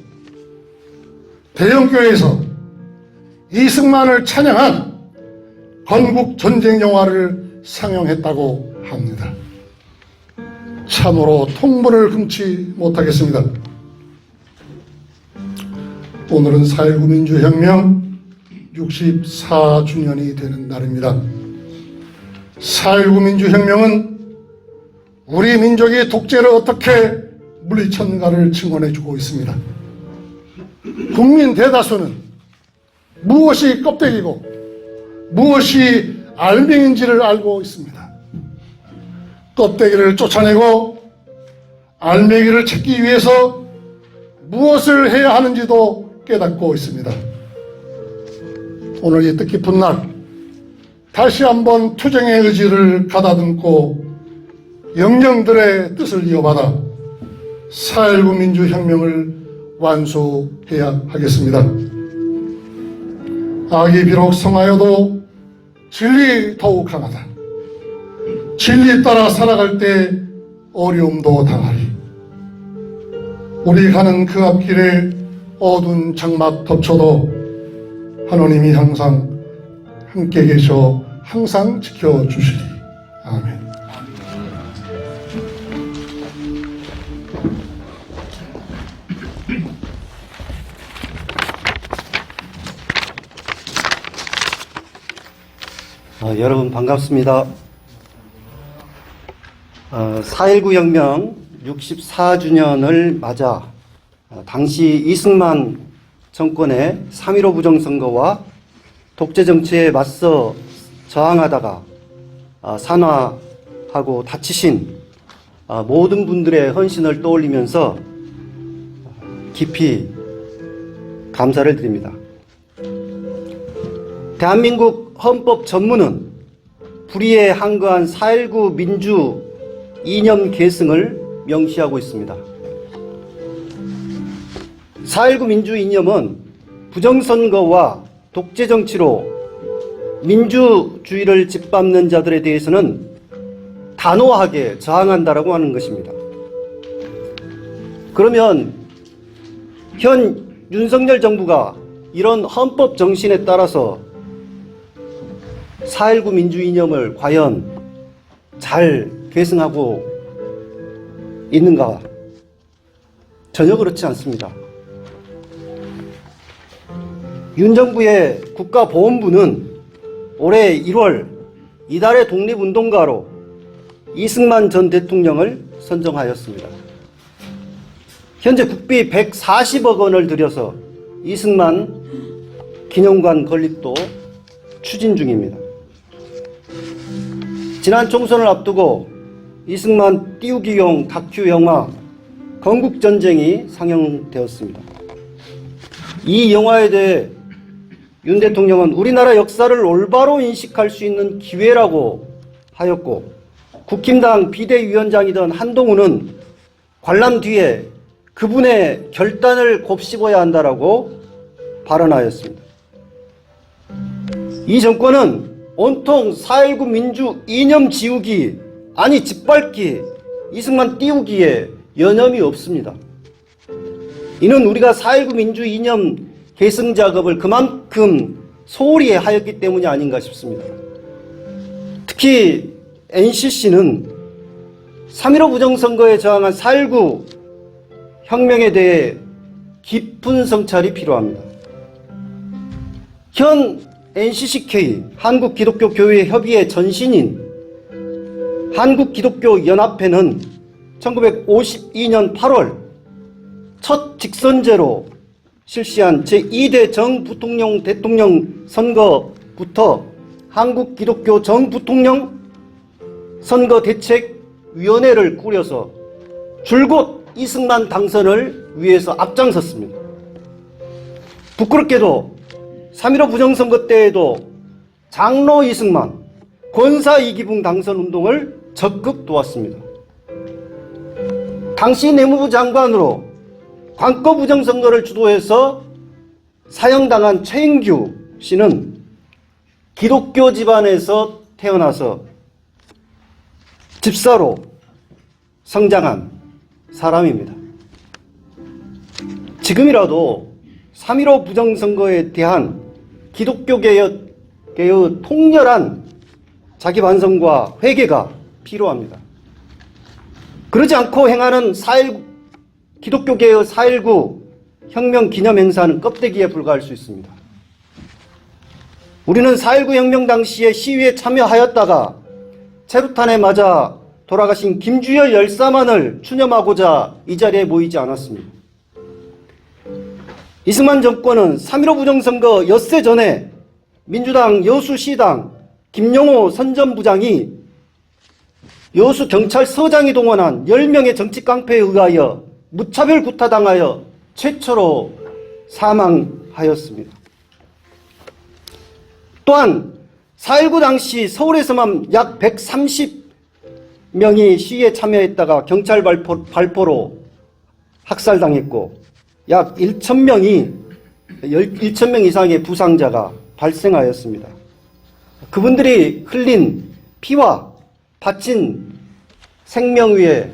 대형교회에서 이승만을 찬양한 건국 전쟁 영화를 상영했다고 합니다. 참으로 통분을 금치 못하겠습니다. 오늘은 4.19 민주혁명 64주년이 되는 날입니다. 4.19 민주혁명은 우리 민족이 독재를 어떻게 물리쳤는가를 증언해주고 있습니다. 국민 대다수는 무엇이 껍데기고 무엇이 알맹인지를 알고 있습니다. 껍데기를 쫓아내고 알맹이를 찾기 위해서 무엇을 해야 하는지도 깨닫고 있습니다. 오늘 이 뜻깊은 날 다시 한번 투쟁의 의지를 가다듬고 영령들의 뜻을 이어받아 4.19 민주혁명을 완수해야 하겠습니다. 악이 비록 성하여도 진리 더욱 강하다. 진리 따라 살아갈 때 어려움도 당하리. 우리 가는 그 앞길에 어두운 장막 덮쳐도 하나님이 항상 함께 계셔 항상 지켜주시리. 아멘. 여러분 반갑습니다. 4.19 혁명 64주년을 맞아 당시 이승만 정권의 3.15 부정선거와 독재 정치에 맞서 저항하다가 산화하고 다치신 모든 분들의 헌신을 떠올리면서 깊이 감사를 드립니다. 대한민국 헌법 전문은 불의에 한거한 4.19 민주 이념 계승을 명시하고 있습니다. 4.19 민주 이념은 부정선거와 독재 정치로 민주주의를 짓밟는 자들에 대해서는 단호하게 저항한다라고 하는 것입니다. 그러면 현 윤석열 정부가 이런 헌법 정신에 따라서 4.19 민주 이념을 과연 잘 계승하고 있는가? 전혀 그렇지 않습니다. 윤 정부의 국가보훈부는 올해 1월 이달의 독립운동가로 이승만 전 대통령을 선정하였습니다. 현재 국비 140억 원을 들여서 이승만 기념관 건립도 추진 중입니다. 지난 총선을 앞두고 이승만 띄우기용 다큐 영화 건국전쟁이 상영되었습니다. 이 영화에 대해 윤 대통령은 우리나라 역사를 올바로 인식할 수 있는 기회라고 하였고, 국힘당 비대위원장이던 한동훈은 관람 뒤에 그분의 결단을 곱씹어야 한다라고 발언하였습니다. 이 정권은 온통 4.19 민주 이념 지우기, 아니 짓밟기, 이승만 띄우기에 여념이 없습니다. 이는 우리가 4.19 민주 이념 계승 작업을 그만큼 소홀히 하였기 때문이 아닌가 싶습니다. 특히 NCC는 3.15 부정선거에 저항한 4.19 혁명에 대해 깊은 성찰이 필요합니다. 현 NCCK 한국기독교교회 협의회 전신인 한국기독교연합회는 1952년 8월 첫 직선제로 실시한 제2대 정부통령 대통령 선거부터 한국기독교 정부통령 선거대책위원회를 꾸려서 줄곧 이승만 당선을 위해서 앞장섰습니다. 부끄럽게도 3.15 부정선거 때에도 장로 이승만, 권사 이기붕 당선 운동을 적극 도왔습니다. 당시 내무부 장관으로 관거 부정선거를 주도해서 사형당한 최인규 씨는 기독교 집안에서 태어나서 집사로 성장한 사람입니다. 지금이라도 3.15 부정선거에 대한 기독교계의 통렬한 자기 반성과 회개가 필요합니다. 그러지 않고 행하는 기독교계의 4.19 혁명 기념 행사는 껍데기에 불과할 수 있습니다. 우리는 4.19 혁명 당시에 시위에 참여하였다가 체루탄에 맞아 돌아가신 김주열 열사만을 추념하고자 이 자리에 모이지 않았습니다. 이승만 정권은 3.15 부정선거 엿새 전에 민주당 여수시당 김용호 선전부장이 여수 경찰서장이 동원한 10명의 정치 깡패에 의하여 무차별 구타당하여 최초로 사망하였습니다. 또한 4.19 당시 서울에서만 약 130명이 시위에 참여했다가 경찰 발포로 학살당했고 약 1,000명 이상의 부상자가 발생하였습니다. 그분들이 흘린 피와 바친 생명 위에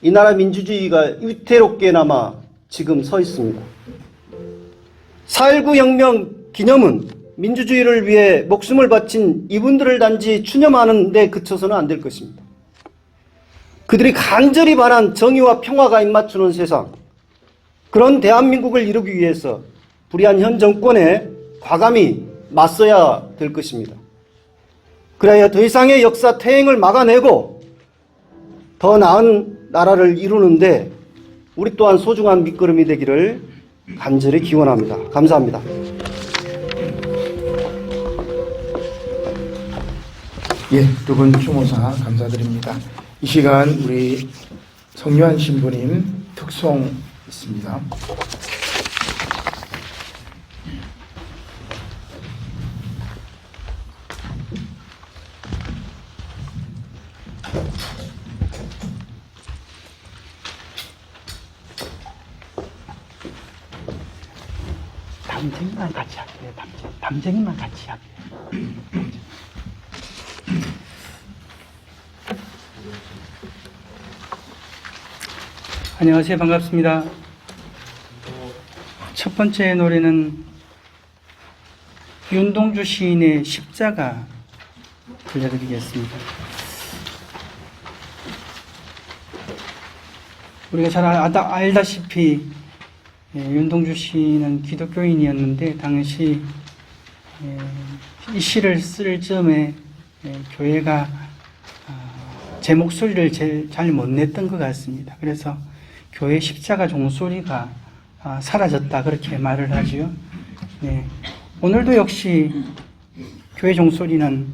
이 나라 민주주의가 위태롭게나마 지금 서 있습니다. 4.19 혁명 기념은 민주주의를 위해 목숨을 바친 이분들을 단지 추념하는 데 그쳐서는 안 될 것입니다. 그들이 간절히 바란 정의와 평화가 입맞추는 세상, 그런 대한민국을 이루기 위해서 불의한 현 정권에 과감히 맞서야 될 것입니다. 그래야 더 이상의 역사 퇴행을 막아내고 더 나은 나라를 이루는데 우리 또한 소중한 밑거름이 되기를 간절히 기원합니다. 감사합니다. 예, 두 분 추모사 감사드립니다. 이 시간 우리 성유한 신부님 특송 있습니다. 담쟁이만 같이 할게요. 담쟁이만 같이 할게요. 안녕하세요. 반갑습니다. 첫 번째 노래는 윤동주 시인의 십자가 들려드리겠습니다. 우리가 잘 알다시피 윤동주 시인은 기독교인이었는데 당시 이 시를 쓸 즈음에 교회가 제 목소리를 잘 못 냈던 것 같습니다. 그래서 교회 십자가 종소리가 사라졌다 그렇게 말을 하지요. 오늘도 역시 교회 종소리는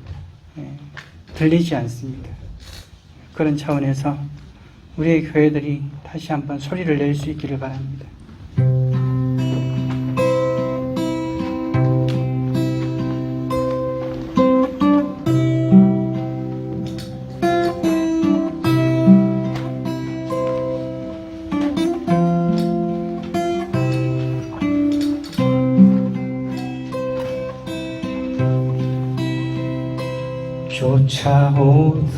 들리지 않습니다. 그런 차원에서 우리의 교회들이 다시 한번 소리를 낼 수 있기를 바랍니다. 쫓아오던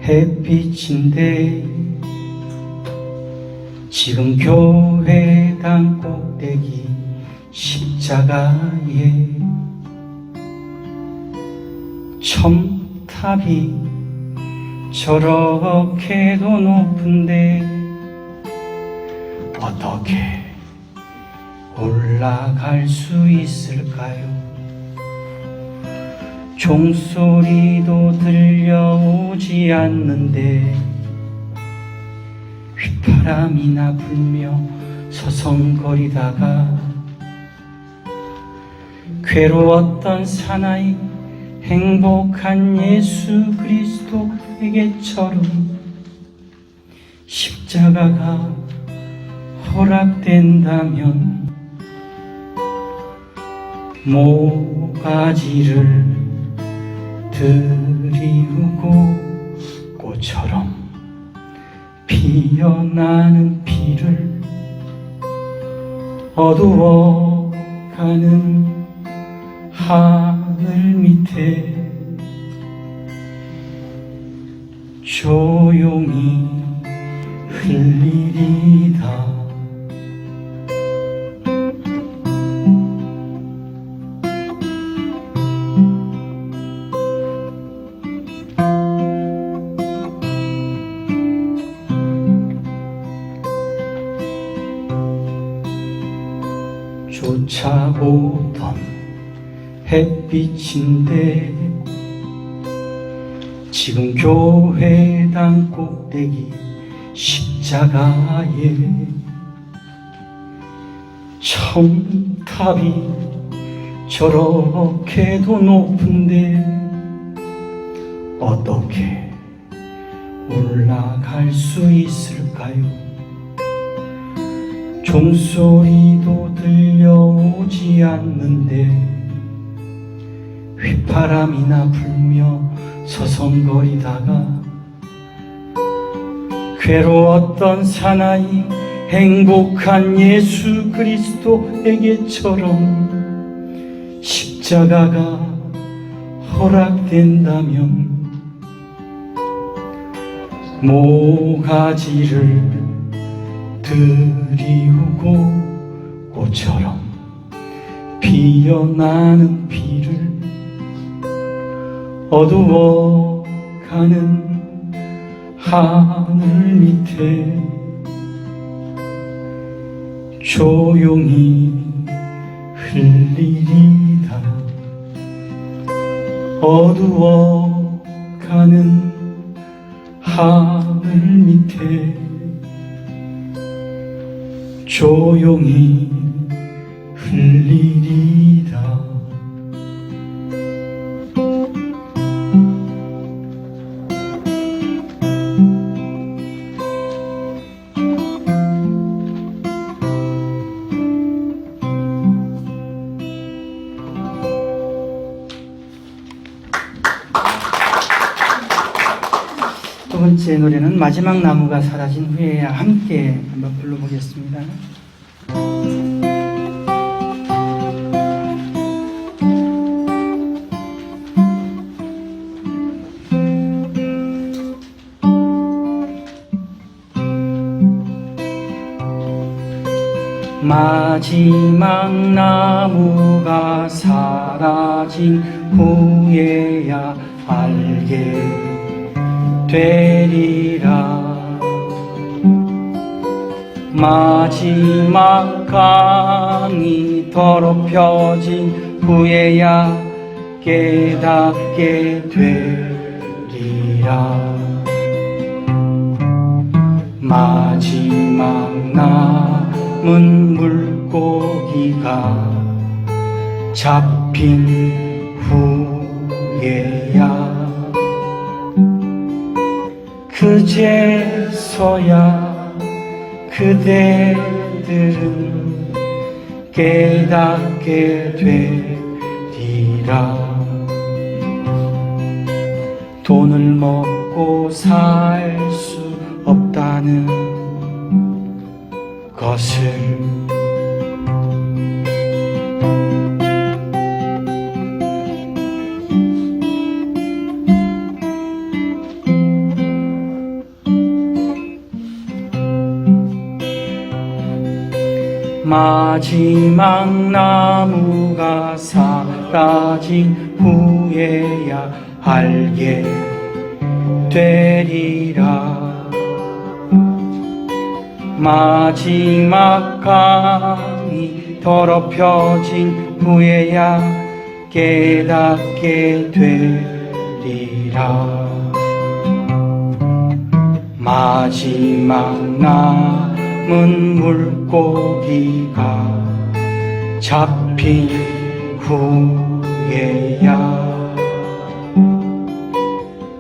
햇빛인데 지금 교회당 꼭대기 십자가에 첨탑이 저렇게도 높은데 어떻게 올라갈 수 있을까요? 종소리도 들려오지 않는데 휘파람이나 불며 서성거리다가 괴로웠던 사나이 행복한 예수 그리스도에게처럼 십자가가 허락된다면 모가지를 들이우고 꽃처럼 피어나는 피를 어두워가는 하늘 밑에 조용히 흘리리다. 쫓아오던 햇빛인데 지금 교회당 꼭대기 십자가에 첨탑이 저렇게도 높은데 어떻게 올라갈 수 있을까요? 종소리도 들려오지 않는데 휘파람이나 불며 서성거리다가 괴로웠던 사나이 행복한 예수 그리스도에게처럼 십자가가 허락된다면 모가지를 들이우고 꽃처럼 피어나는 피를 어두워가는 하늘 밑에 조용히 흘리리다. 어두워가는 하늘 밑에 조용히 흘리리다. 두 번째 노래는 마지막 나무가 사라진 후에야 함께 한번 불러보겠습니다. 마지막 나무가 사라진 후에야 알게 되리라. 마지막 강이 더럽혀진 후에야 깨닫게 되리라. 마지막 남은 물고기가 잡힌 후에야 그제서야 그대들은 깨닫게 되리라. 돈을 먹고 살 수 없다는 것을 마지막 나무가 사라진 후에야 알게 되리라. 마지막 강이 더럽혀진 후에야 깨닫게 되리라. 마지막 남은 물고기가 잡힌 후에야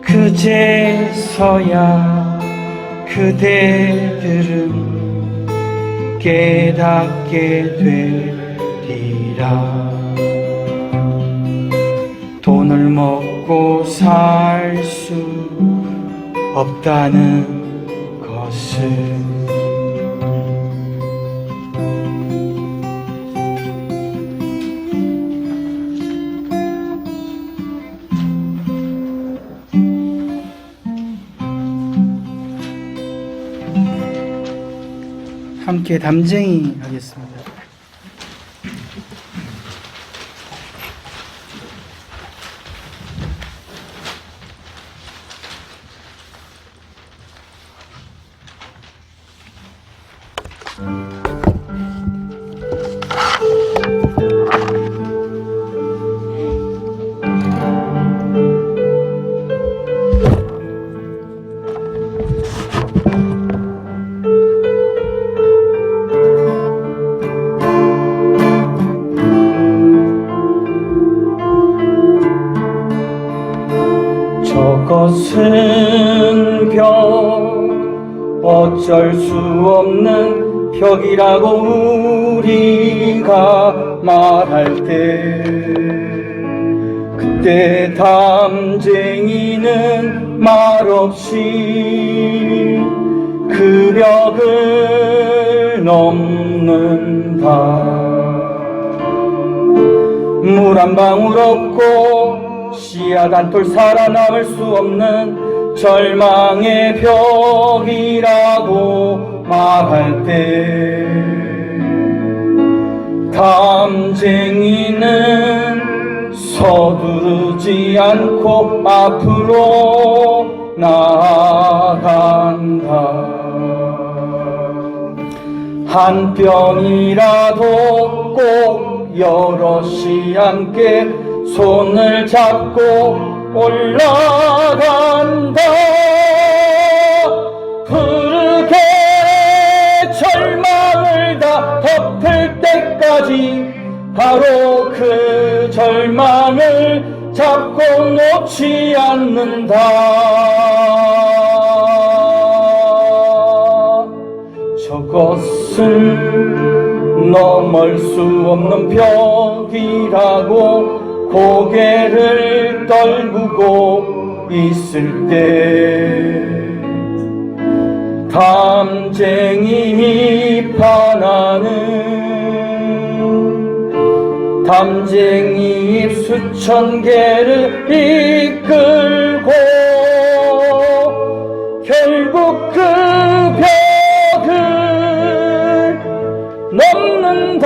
그제서야 그대들은 깨닫게 되리라. 돈을 먹고 살 수 없다는 것을 함께 담쟁이 하겠습니다. 저것은 벽, 어쩔 수 없는 벽이라고 우리가 말할 때 그때 담쟁이는 말없이 그 벽을 넘는다. 물 한 방울 없고 씨앗 한 톨 살아남을 수 없는 절망의 벽이라고 말할 때 담쟁이는 서두르지 않고 앞으로 나아간다. 한 뼘이라도 꼭 여럿이 함께 손을 잡고 올라간다. 푸르게 절망을 다 덮을 때까지 바로 그 절망을 잡고 놓지 않는다. 저것은 넘을 수 없는 벽이라고 고개를 떨구고 있을 때 담쟁이 비판하는 담쟁이 입 수천 개를 이끌고 결국 그 벽을 넘는다.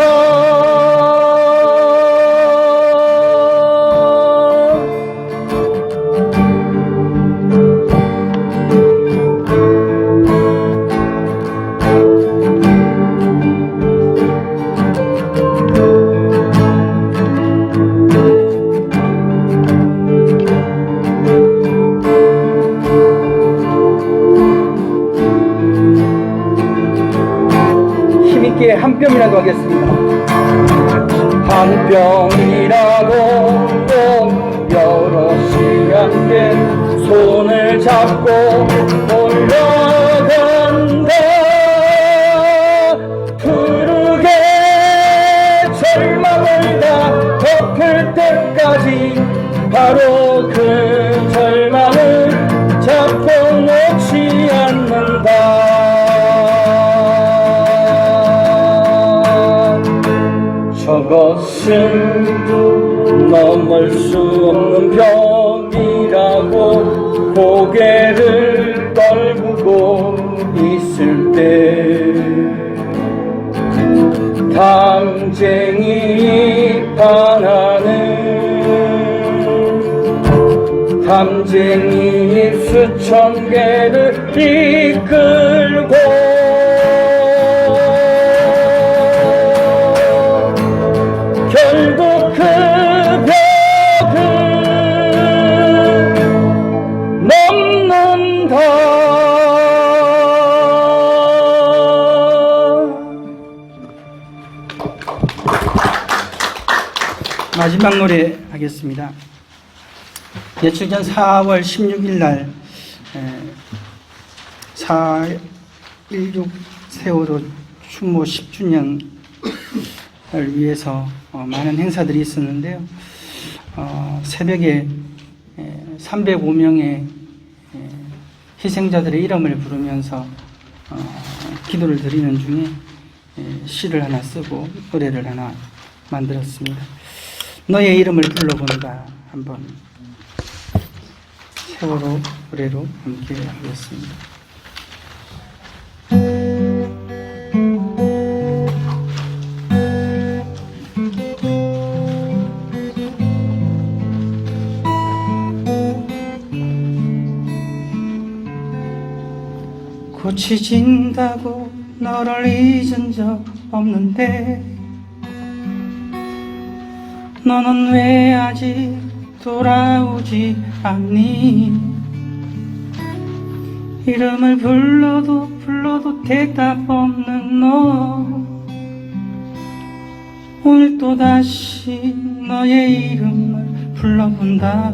힘있게 한 뼘이라도 하겠습니다. 한 뼘이라도 꼭 여럿이 함께 손을 잡고 올라간다. 푸르게 절망을 다 덮을 때까지 바로 그 절망을 잡고 놓지 않는다. 저것은 넘을 수 없는 벽이라고 고개를 떨구고 있을 때 담쟁이 반하는 담쟁이 수천 개를 이끌고 결국 그 벽을 넘는다. 마지막 노래 하겠습니다. 며칠 전 4월 16일 날 4.16 세월호 추모 10주년을 위해서 많은 행사들이 있었는데요. 새벽에 305명의 희생자들의 이름을 부르면서 기도를 드리는 중에 시를 하나 쓰고 노래를 하나 만들었습니다. 너의 이름을 불러본다. 한번 세월호 노래로 함께 하겠습니다. 고치진다고 너를 잊은 적 없는데 너는 왜 아직 돌아오지 않니? 이름을 불러도 대답 없는 너. 오늘 또다시 너의 이름을 불러본다.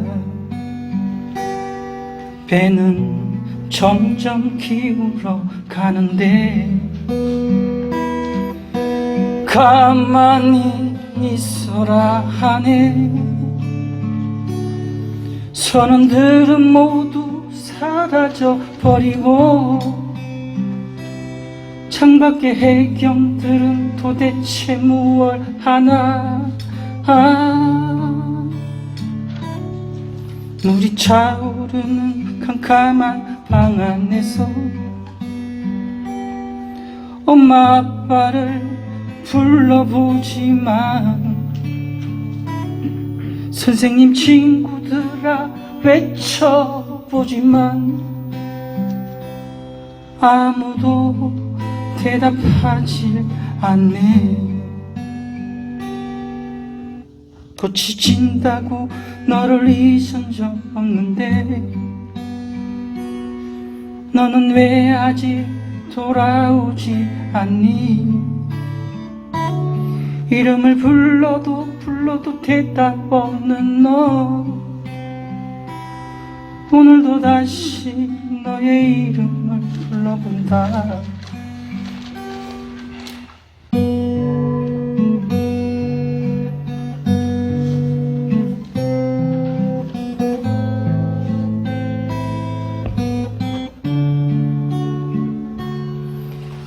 배는 점점 기울어 가는데 가만히 있어라 하네. 선원들은 모두 사라져 버리고 창밖의 해경들은 도대체 무얼 하나. 물이 차오르는 캄캄한 방 안에서 엄마 아빠를 불러보지만 선생님 친구들아 외쳐보지만 아무도 대답하지 않네. 고치진다고 너를 잊은 적 없는데 너는 왜 아직 돌아오지 않니? 이름을 불러도 대답 없는 너. 오늘도 다시 너의 이름을 불러본다.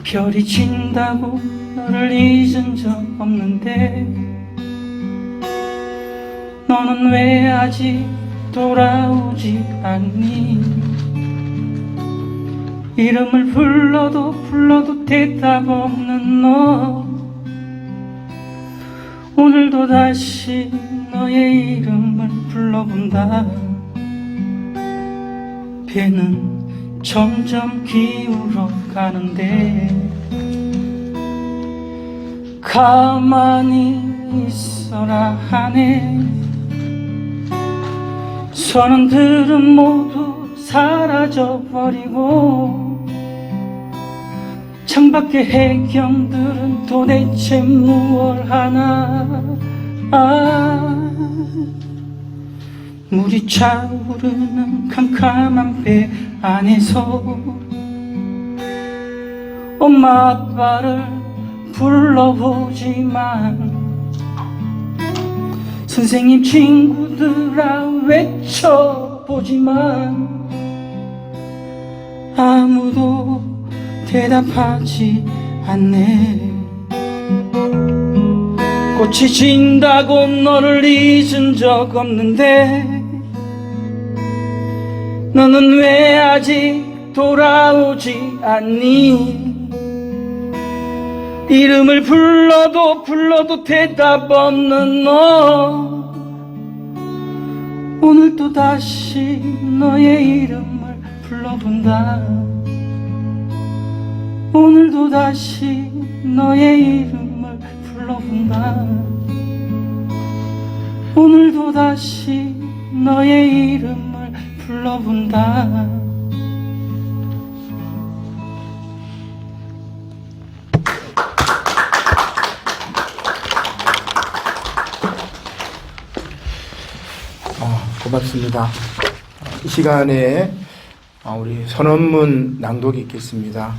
별이 진다고 너를 잊은 적 없는데 너는 왜 아직 돌아오지 않니? 이름을 불러도 대답 없는 너. 오늘도 다시 너의 이름을 불러본다. 배는 점점 기울어 가는데 가만히 있어라 하네. 선원들은 모두 사라져버리고 창밖의 해경들은 도대체 무얼 하나. 물이 차오르는 캄캄한 배 안에서 엄마 아빠를 불러보지만 선생님 친구들아 외쳐보지만 아무도 대답하지 않네. 꽃이 진다고 너를 잊은 적 없는데 너는 왜 아직 돌아오지 않니? 이름을 불러도 대답 없는 너. 오늘 또 다시 너의 이름을 불러본다. 오늘도 다시 너의 이름을 불러본다. 오늘도 다시 너의 이름을 불러본다. 고맙습니다. 이 시간에 우리 선언문 낭독이 있겠습니다.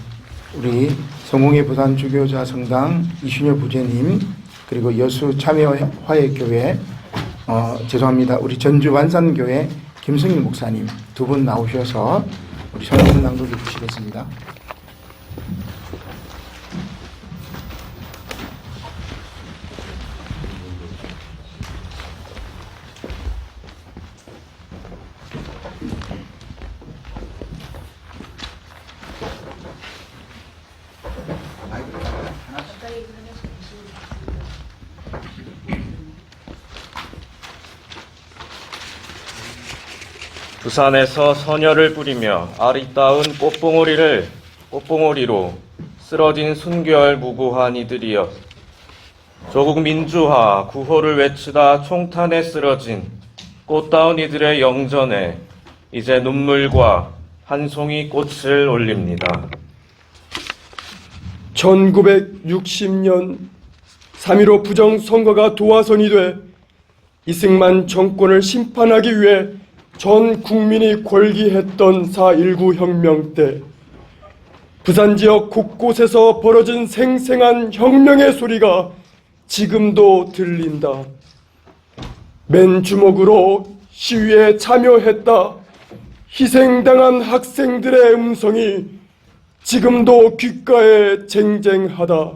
우리 성공회 부산주교자 성당 이순여 부제님, 그리고 여수 참여화해교회 죄송합니다. 우리 전주 완산교회 김승일 목사님 두 분 나오셔서 우리 선언문 낭독해 주시겠습니다. 부산에서 선열을 뿌리며 아리따운 꽃봉오리로 쓰러진 순결 무고한 이들이여, 조국 민주화 구호를 외치다 총탄에 쓰러진 꽃다운 이들의 영전에 이제 눈물과 한 송이 꽃을 올립니다. 1960년 3.15 부정선거가 도화선이 돼 이승만 정권을 심판하기 위해 전 국민이 골기했던 4.19 혁명 때 부산 지역 곳곳에서 벌어진 생생한 혁명의 소리가 지금도 들린다. 맨주먹으로 시위에 참여했다 희생당한 학생들의 음성이 지금도 귓가에 쟁쟁하다.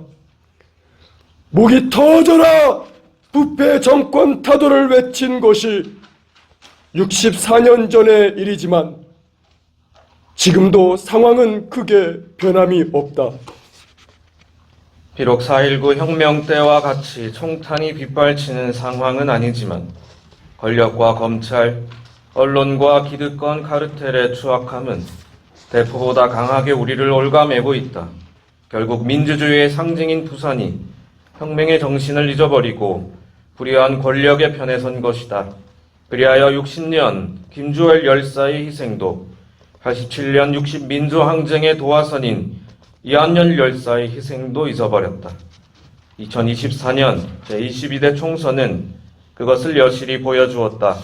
목이 터져라! 부패 정권 타도를 외친 것이 64년 전의 일이지만 지금도 상황은 크게 변함이 없다. 비록 4.19 혁명 때와 같이 총탄이 빗발치는 상황은 아니지만 권력과 검찰, 언론과 기득권 카르텔의 추악함은 대포보다 강하게 우리를 올가매고 있다. 결국 민주주의의 상징인 부산이 혁명의 정신을 잊어버리고 불의한 권력의 편에 선 것이다. 그리하여 60년 김주열 열사의 희생도 87년 60 민주항쟁의 도화선인 이한열 열사의 희생도 잊어버렸다. 2024년 제22대 총선은 그것을 여실히 보여주었다.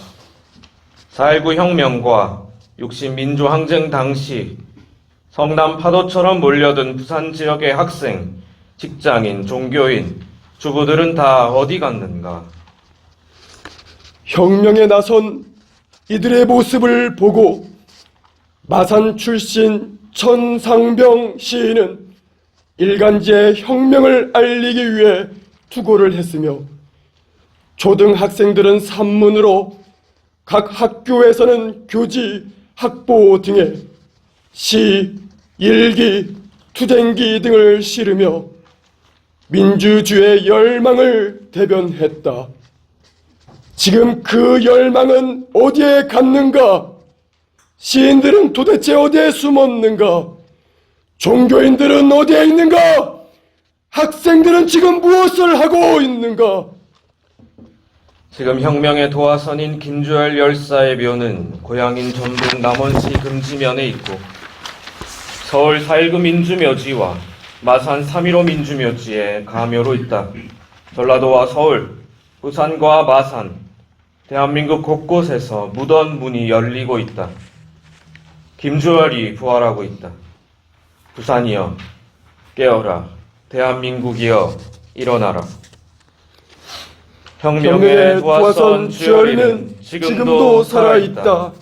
4.19 혁명과 60 민주항쟁 당시 성남 파도처럼 몰려든 부산 지역의 학생, 직장인, 종교인, 주부들은 다 어디 갔는가? 혁명에 나선 이들의 모습을 보고 마산 출신 천상병 시인은 일간지에 혁명을 알리기 위해 투고를 했으며 초등학생들은 산문으로 각 학교에서는 교지, 학보 등에 시, 일기, 투쟁기 등을 실으며 민주주의의 열망을 대변했다. 지금 그 열망은 어디에 갔는가? 시인들은 도대체 어디에 숨었는가? 종교인들은 어디에 있는가? 학생들은 지금 무엇을 하고 있는가? 지금 혁명의 도화선인 김주열 열사의 묘는 고향인 전북 남원시 금지면에 있고 서울 4.19 민주묘지와 마산 3.15 민주묘지에 가묘로 있다. 전라도와 서울, 부산과 마산, 대한민국 곳곳에서 무덤 문이 열리고 있다. 김주열이 부활하고 있다. 부산이여 깨어라. 대한민국이여 일어나라. 혁명의 도화선 주열이는 지금도 살아있다.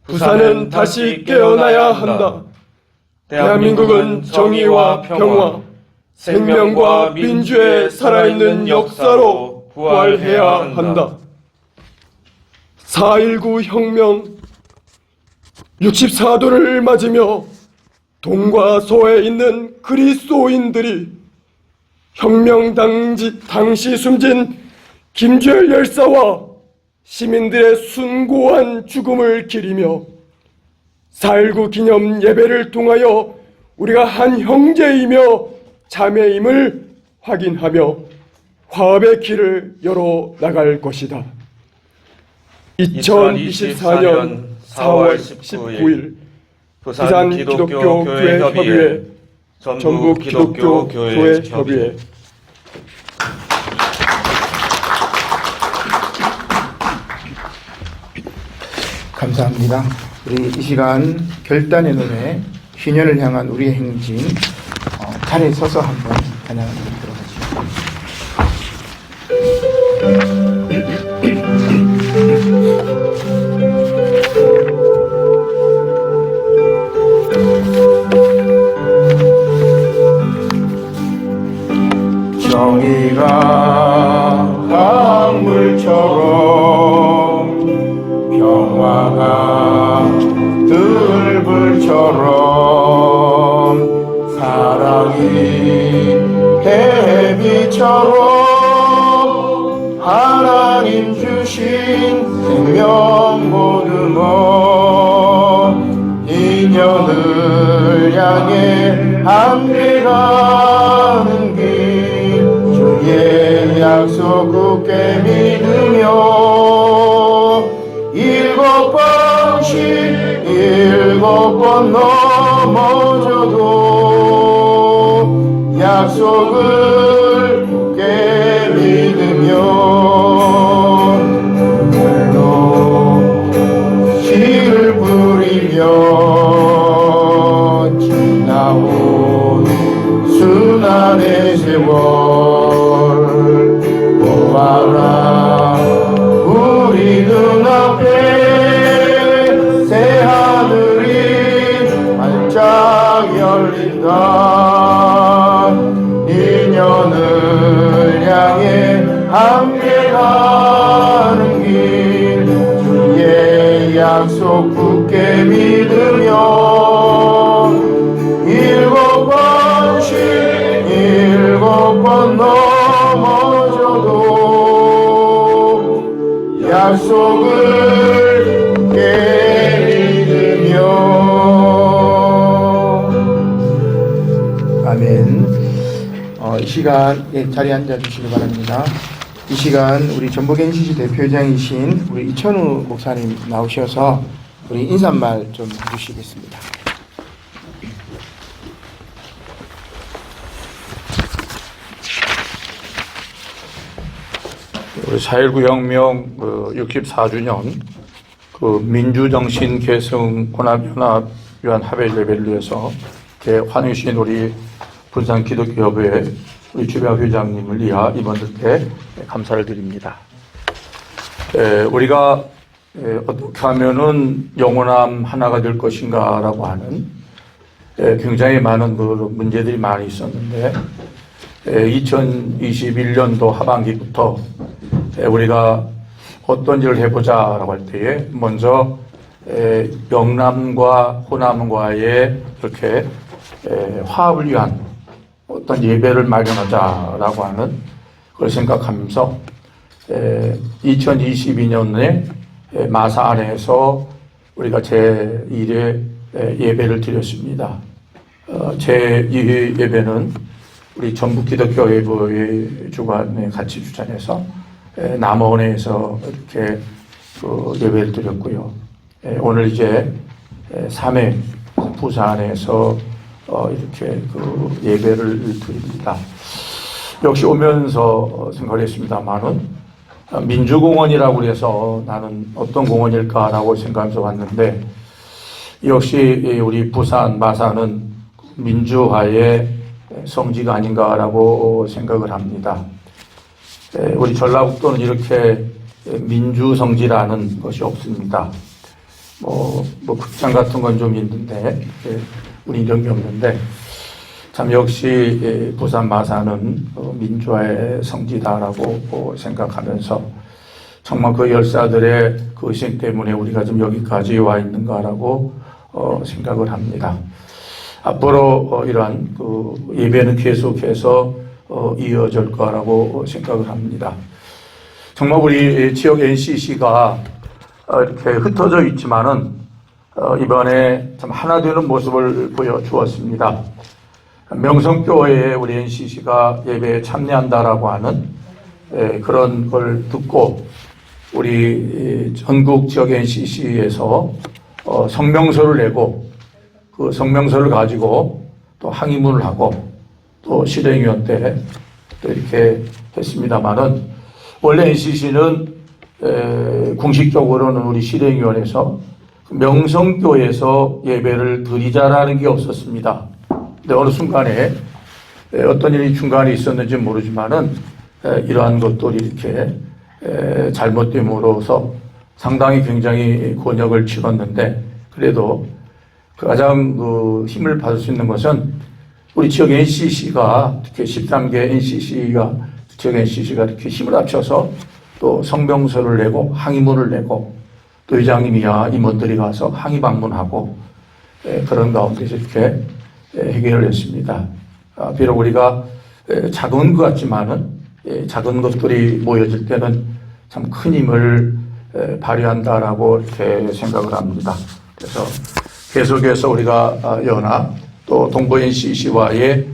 부산은 다시 깨어나야 한다. 대한민국은 정의와 평화, 생명과 민주의 살아있는 역사로 부활해야 한다. 4.19 혁명 64도를 맞으며 동과 서에 있는 그리스도인들이 혁명 당시 숨진 김주열 열사와 시민들의 숭고한 죽음을 기리며 4.19 기념 예배를 통하여 우리가 한 형제이며 자매임을 확인하며 화합의 길을 열어 나갈 것이다. 2024년 4월 19일 부산 기독교 교회 협의회, 전북 기독교 교회 협의회. 감사합니다. 우리 이 시간 결단의 노래 희년을 향한 우리의 행진 자리에 서서 한번 찬양을 드리도록 하죠. 정의가 강물처럼 평화가 들불처럼 사랑이 해비처럼 하나님 주신 생명 보듬어 인연을 향해 함께 가는 길 주의 약속 굳게 믿으며 7번 넘어져도 약속을 굳게 믿으며 눈물로 씨를 뿌리며 지나온 수난의 세월 보아라 우리 눈앞에 새하늘이 반짝 열린다. 인연을 향해 함께 가는 길 주의 약속 굳게 믿으며 7번 넘어져도 약속을 굳게 믿으며. 아멘. 이 시간 자리에 앉아주시기 바랍니다. 이 시간 우리 전북 NCC 대표장이신 우리 이천우 목사님 나오셔서 우리 인사말 좀 해주시겠습니다. 우리 4.19 혁명 64주년 민주정신 계승 혼합연합 위한 합의 예배를 위해서 환희신 우리 부산 기독교협회 우리 주변 회장님을 위하 임원들께 감사를 드립니다. 우리가 어떻게 하면은 영원함 하나가 될 것인가라고 하는 굉장히 많은 문제들이 많이 있었는데 2021년도 하반기부터 우리가 어떤 일을 해보자라고 할 때에 먼저 영남과 호남과의 이렇게 화합을 위한 어떤 예배를 마련하자라고 하는 걸 생각하면서 2022년에 마사 안에서 우리가 제1회 예배를 드렸습니다. 제2회 예배는 우리 전북 기독교회의 주관에 같이 주찬해서 남원에서 이렇게 예배를 드렸고요. 오늘 이제 3회 부산에서 이렇게 예배를 드립니다. 역시 오면서 생각을 했습니다만은 민주공원이라고 해서 나는 어떤 공원일까라고 생각하면서 왔는데 역시 우리 부산 마사는 민주화의 성지가 아닌가라고 생각을 합니다. 우리 전라북도는 이렇게 민주성지라는 것이 없습니다. 극장 같은 건 좀 있는데 우리 이런 게 없는데 참 역시 부산 마사는 민주화의 성지다라고 생각하면서 정말 그 열사들의 그 희생 때문에 우리가 좀 여기까지 와 있는가라고 생각을 합니다. 앞으로 이러한 예배는 계속해서 이어질 거라고 생각을 합니다. 정말 우리 지역 NCC가 이렇게 흩어져 있지만은 이번에 참 하나 되는 모습을 보여주었습니다. 명성교회에 우리 NCC가 예배에 참여한다라고 하는 그런 걸 듣고 우리 전국 지역 NCC에서 성명서를 내고 그 성명서를 가지고 또 항의문을 하고 또 실행위원 때 또 이렇게 했습니다만은 원래 NCC는 공식적으로는 우리 실행위원회에서 명성교에서 예배를 드리자라는 게 없었습니다. 근데 어느 순간에 어떤 일이 중간에 있었는지 모르지만은 이러한 것들이 이렇게 잘못됨으로써 상당히 굉장히 곤욕을 치렀는데 그래도 가장 힘을 받을 수 있는 것은 우리 지역 NCC가 특히 13개 NCC가 지역 NCC가 이렇게 힘을 합쳐서 또 성명서를 내고 항의문을 내고 또 의장님이야 임원들이 가서 항의 방문하고 그런 가운데서 이렇게 해결을 했습니다. 비록 우리가 작은 것 같지만은 작은 것들이 모여질 때는 참 큰 힘을 발휘한다라고 이렇게 생각을 합니다. 그래서 계속해서 우리가 연합 또 동부 NCC와의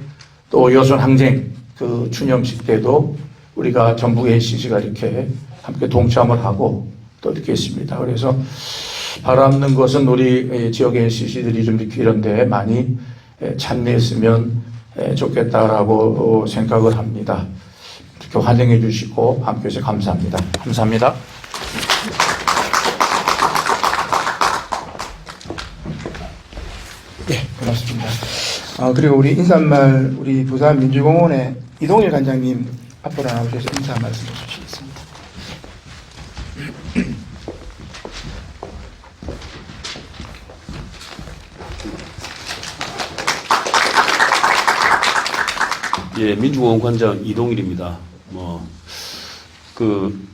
또 여순 항쟁 그 추념식 때도 우리가 전북 NCC가 이렇게 함께 동참을 하고 또 이렇게 했습니다. 그래서 바라는 것은 우리 지역 NCC들이 좀 이렇게 이런 데 많이 참여했으면 좋겠다라고 생각을 합니다. 이렇게 환영해 주시고 함께 해주셔서 감사합니다. 감사합니다. 네, 고맙습니다. 그리고 우리 인사말 우리 부산 민주공원의 이동일 관장님 앞으로 나오셔서 인사 말씀해 주시겠습니다. 예, 민주공원 관장 이동일입니다.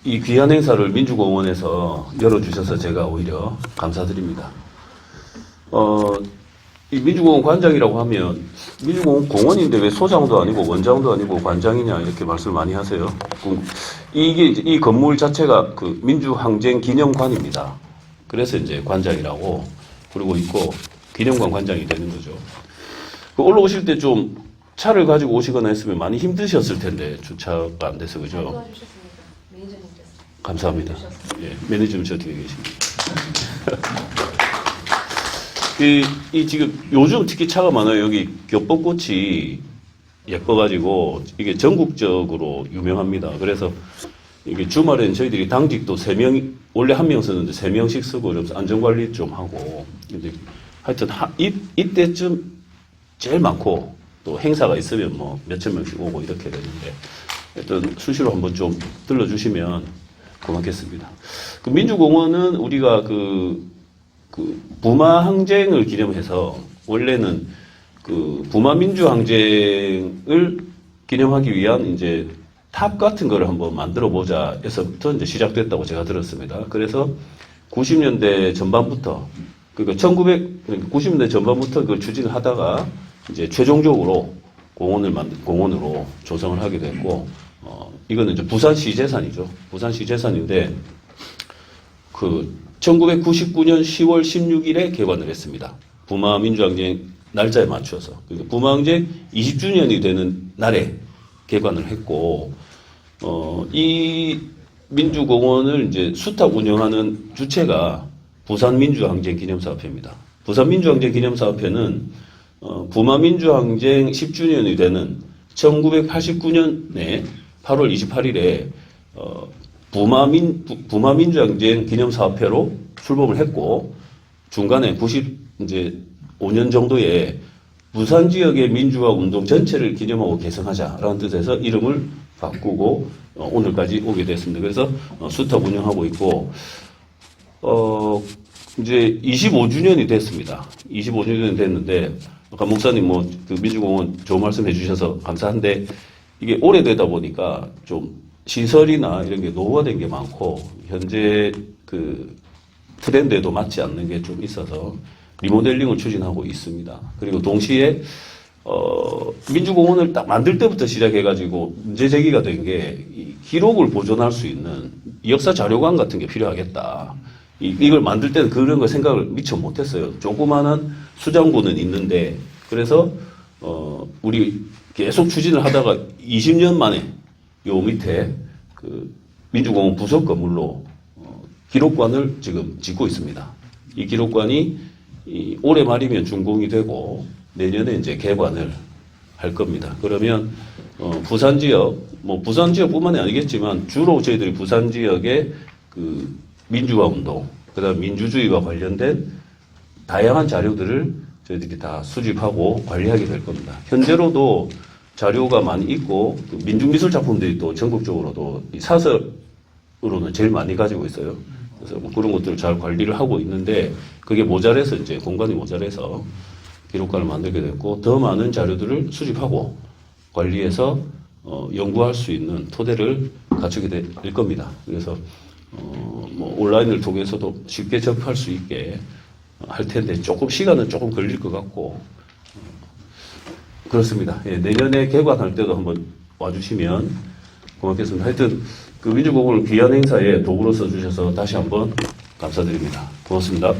이 귀한 행사를 민주공원에서 열어주셔서 제가 오히려 감사드립니다. 이 민주공원 관장이라고 하면 민주공원 공원인데 왜 소장도 아니고 원장도 아니고 관장이냐 이렇게 말씀을 많이 하세요. 이 건물 자체가 그 민주항쟁 기념관입니다. 그래서 이제 관장이라고 부르고 있고 기념관 관장이 되는 거죠. 올라오실 때 좀 차를 가지고 오시거나 했으면 많이 힘드셨을 텐데 주차가 안 돼서 그죠? 매니저님께서. 감사합니다. 예, 매니저님 저 뒤에 계십니다. 이 지금 요즘 특히 차가 많아요. 여기 겹벚꽃이 예뻐가지고 이게 전국적으로 유명합니다. 그래서 이게 주말엔 저희들이 당직도 3명, 원래 1명 썼는데 3명씩 쓰고 이러면서 안전관리 좀 하고. 근데 하여튼 이때쯤 제일 많고 또 행사가 있으면 뭐 몇천 명씩 오고 이렇게 되는데 하여튼 수시로 한번 좀 들러주시면 고맙겠습니다. 그 민주공원은 우리가 그 부마 항쟁을 기념해서 원래는 그 부마 민주 항쟁을 기념하기 위한 이제 탑 같은 거를 한번 만들어 보자 해서부터 이제 시작됐다고 제가 들었습니다. 그래서 90년대 전반부터 그러니까 90년대 전반부터 그걸 추진을 하다가 이제 최종적으로 공원으로 조성을 하게 됐고 이거는 이제 부산시 재산이죠. 부산시 재산인데 1999년 10월 16일에 개관을 했습니다. 부마 민주항쟁 날짜에 맞춰서. 그러니까 부마항쟁 20주년이 되는 날에 개관을 했고, 이 민주공원을 이제 수탁 운영하는 주체가 부산민주항쟁 기념사업회입니다. 부산민주항쟁 기념사업회는 부마 민주항쟁 10주년이 되는 1989년에 8월 28일에 부마 민주항쟁 기념사업회로 출범을 했고 중간에 95년 정도에 부산 지역의 민주화 운동 전체를 기념하고 개성하자라는 뜻에서 이름을 바꾸고 오늘까지 오게 됐습니다. 그래서 수탁 운영하고 있고 이제 25주년이 됐습니다. 25주년이 됐는데 아까 목사님 그 민주공원 좋은 말씀 해주셔서 감사한데 이게 오래되다 보니까 좀 시설이나 이런 게 노후화된 게 많고 현재 그 트렌드에도 맞지 않는 게 좀 있어서 리모델링을 추진하고 있습니다. 그리고 동시에 민주공원을 딱 만들 때부터 시작해가지고 문제 제기가 된 게 기록을 보존할 수 있는 역사 자료관 같은 게 필요하겠다. 이걸 만들 때는 그런 거 생각을 미처 못했어요. 조그마한 수장고는 있는데 그래서 우리 계속 추진을 하다가 20년 만에 요 밑에 그 민주공원 부속 건물로 기록관을 지금 짓고 있습니다. 이 기록관이 올해 말이면 준공이 되고 내년에 이제 개관을 할 겁니다. 그러면 부산 지역, 뭐 부산 지역뿐만이 아니겠지만 주로 저희들이 부산 지역의 그 민주화 운동, 그다음 민주주의와 관련된 다양한 자료들을 저희들이 다 수집하고 관리하게 될 겁니다. 현재로도 자료가 많이 있고 그 민중미술 작품들이 또 전국적으로도 이 사설으로는 제일 많이 가지고 있어요. 그래서 뭐 그런 것들을 잘 관리를 하고 있는데 그게 모자라서 이제 공간이 모자라서 기록관을 만들게 됐고 더 많은 자료들을 수집하고 관리해서 연구할 수 있는 토대를 갖추게 될 겁니다. 그래서 뭐 온라인을 통해서도 쉽게 접할 수 있게 할 텐데 조금 시간은 조금 걸릴 것 같고 그렇습니다. 예, 내년에 개관할 때도 한번 와주시면 고맙겠습니다. 하여튼 그 민주공원 귀한 행사에 도구로 써주셔서 다시 한번 감사드립니다. 고맙습니다.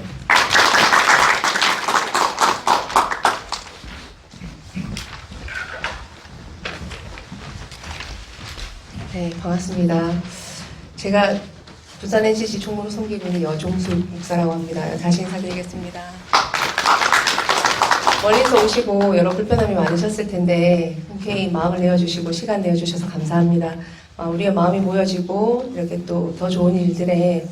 네, 반갑습니다. 제가 부산 NCC 총무로 섬기고 있는 여종수 목사라고 합니다. 다시 인사드리겠습니다. 멀리서 오시고 여러 불편함이 많으셨을 텐데 흔쾌히 마음을 내어주시고 시간 내어주셔서 감사합니다. 우리의 마음이 모여지고 이렇게 또 더 좋은 일들에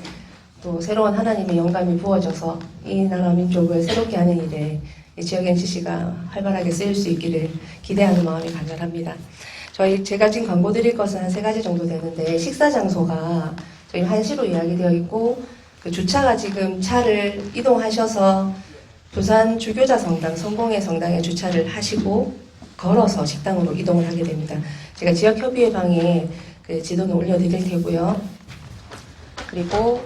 또 새로운 하나님의 영감이 부어져서 이 나라 민족을 새롭게 하는 일에 이 지역 NCC가 활발하게 쓰일 수 있기를 기대하는 마음이 간절합니다. 제가 지금 광고 드릴 것은 한 3가지 정도 되는데 식사 장소가 저희 1시로 이야기되어 있고 그 주차가 지금 차를 이동하셔서 부산 주교자 성당, 성공회 성당에 주차를 하시고 걸어서 식당으로 이동을 하게 됩니다. 제가 지역협의회 방에 그 지도는 올려드릴 테고요. 그리고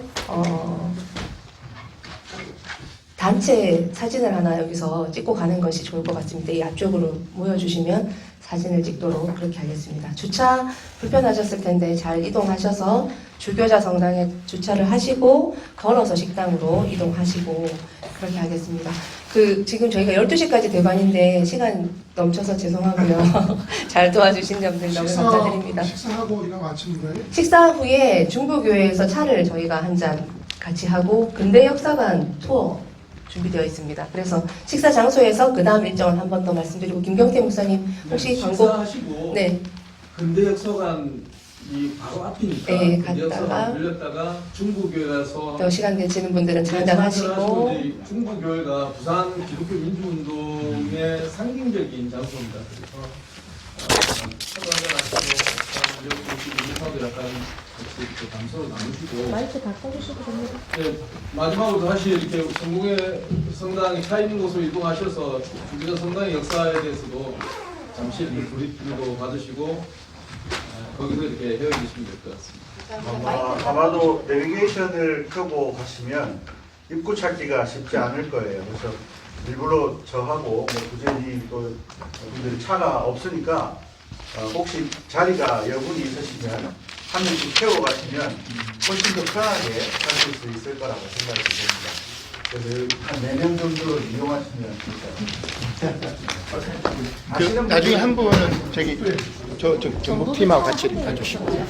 단체 사진을 하나 여기서 찍고 가는 것이 좋을 것 같습니다. 이 앞쪽으로 모여주시면 사진을 찍도록 그렇게 하겠습니다. 주차 불편하셨을 텐데 잘 이동하셔서 주교자 성당에 주차를 하시고 걸어서 식당으로 이동하시고 그렇게 하겠습니다. 지금 저희가 12시까지 대관인데 시간 넘쳐서 죄송하고요. 잘 도와주신 점들 너무 감사드립니다. 식사하고 이거 마치는 거예요? 식사 후에 중부교회에서 차를 저희가 한 잔 같이 하고 근대 역사관 투어 준비되어 있습니다. 그래서 식사 장소에서 그 다음 일정을 한 번 더 말씀드리고 김경태 목사님 혹시 광고 식사하시고 네. 근대 역사관 이 바로 앞이니까 네, 근대 역사관 갔다가 들렸다가 중부교회 가서 더 시간 되시는 분들은 한잔 하시고 중부교회가 부산 기독교 민주운동의 상징적인 장소입니다. 그래서 차도 한잔 하시고 여기 약간 같이 감소를 나누시고 마이크 다 꺼주시고 됩니다. 네, 마지막으로 다시 이렇게 성공회 성당이 차 있는 곳으로 이동하셔서 주교자 성당의 역사에 대해서도 잠시 이렇게 브리핑도 받으시고 거기서 이렇게 헤어지시면 될 것 같습니다. 아마도 내비게이션을 켜고 가시면 입구 찾기가 쉽지 않을 거예요. 그래서 일부러 저하고 뭐 부재니 또 분들이 차가 없으니까 혹시 자리가 여분이 있으시면 한 명씩 태워 가시면 훨씬 더 편하게 가실 수 있을 거라고 생각이 듭니다. 그래서 한 4명 정도를 이용하시면 진짜 나중에 한 분은 저기 저 전북팀하고 같이 가주시고.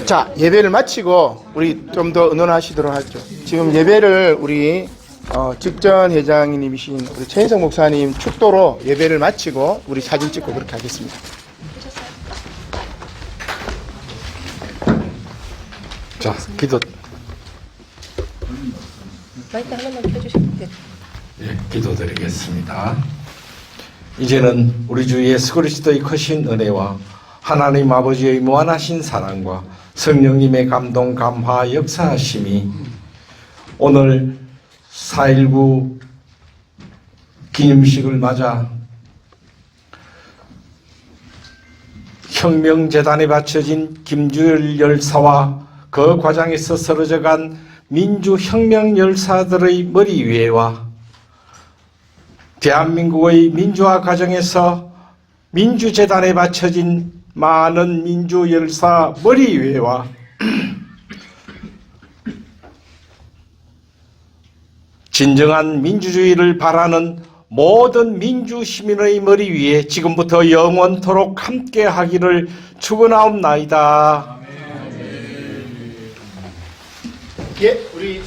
자, 예배를 마치고 우리 좀 더 의논하시도록 하죠. 지금 예배를 우리 직전 회장님이신 우리 최인성 목사님 축도로 예배를 마치고 우리 사진 찍고 그렇게 하겠습니다. 자, 기도. 마이크 하나만 켜주시면 돼요. 예, 기도드리겠습니다. 이제는 우리 주 예수 그리스도의 크신 은혜와 하나님 아버지의 무한하신 사랑과 성령님의 감동, 감화, 역사하심이 오늘 4.19 기념식을 맞아 혁명재단에 바쳐진 김주열 열사와 그 과정에서 쓰러져간 민주혁명 열사들의 머리 위에와 대한민국의 민주화 과정에서 민주재단에 바쳐진 많은 민주 열사 머리 위에와 진정한 민주주의를 바라는 모든 민주 시민의 머리 위에 지금부터 영원토록 함께 하기를 축원하옵나이다. 예, 우리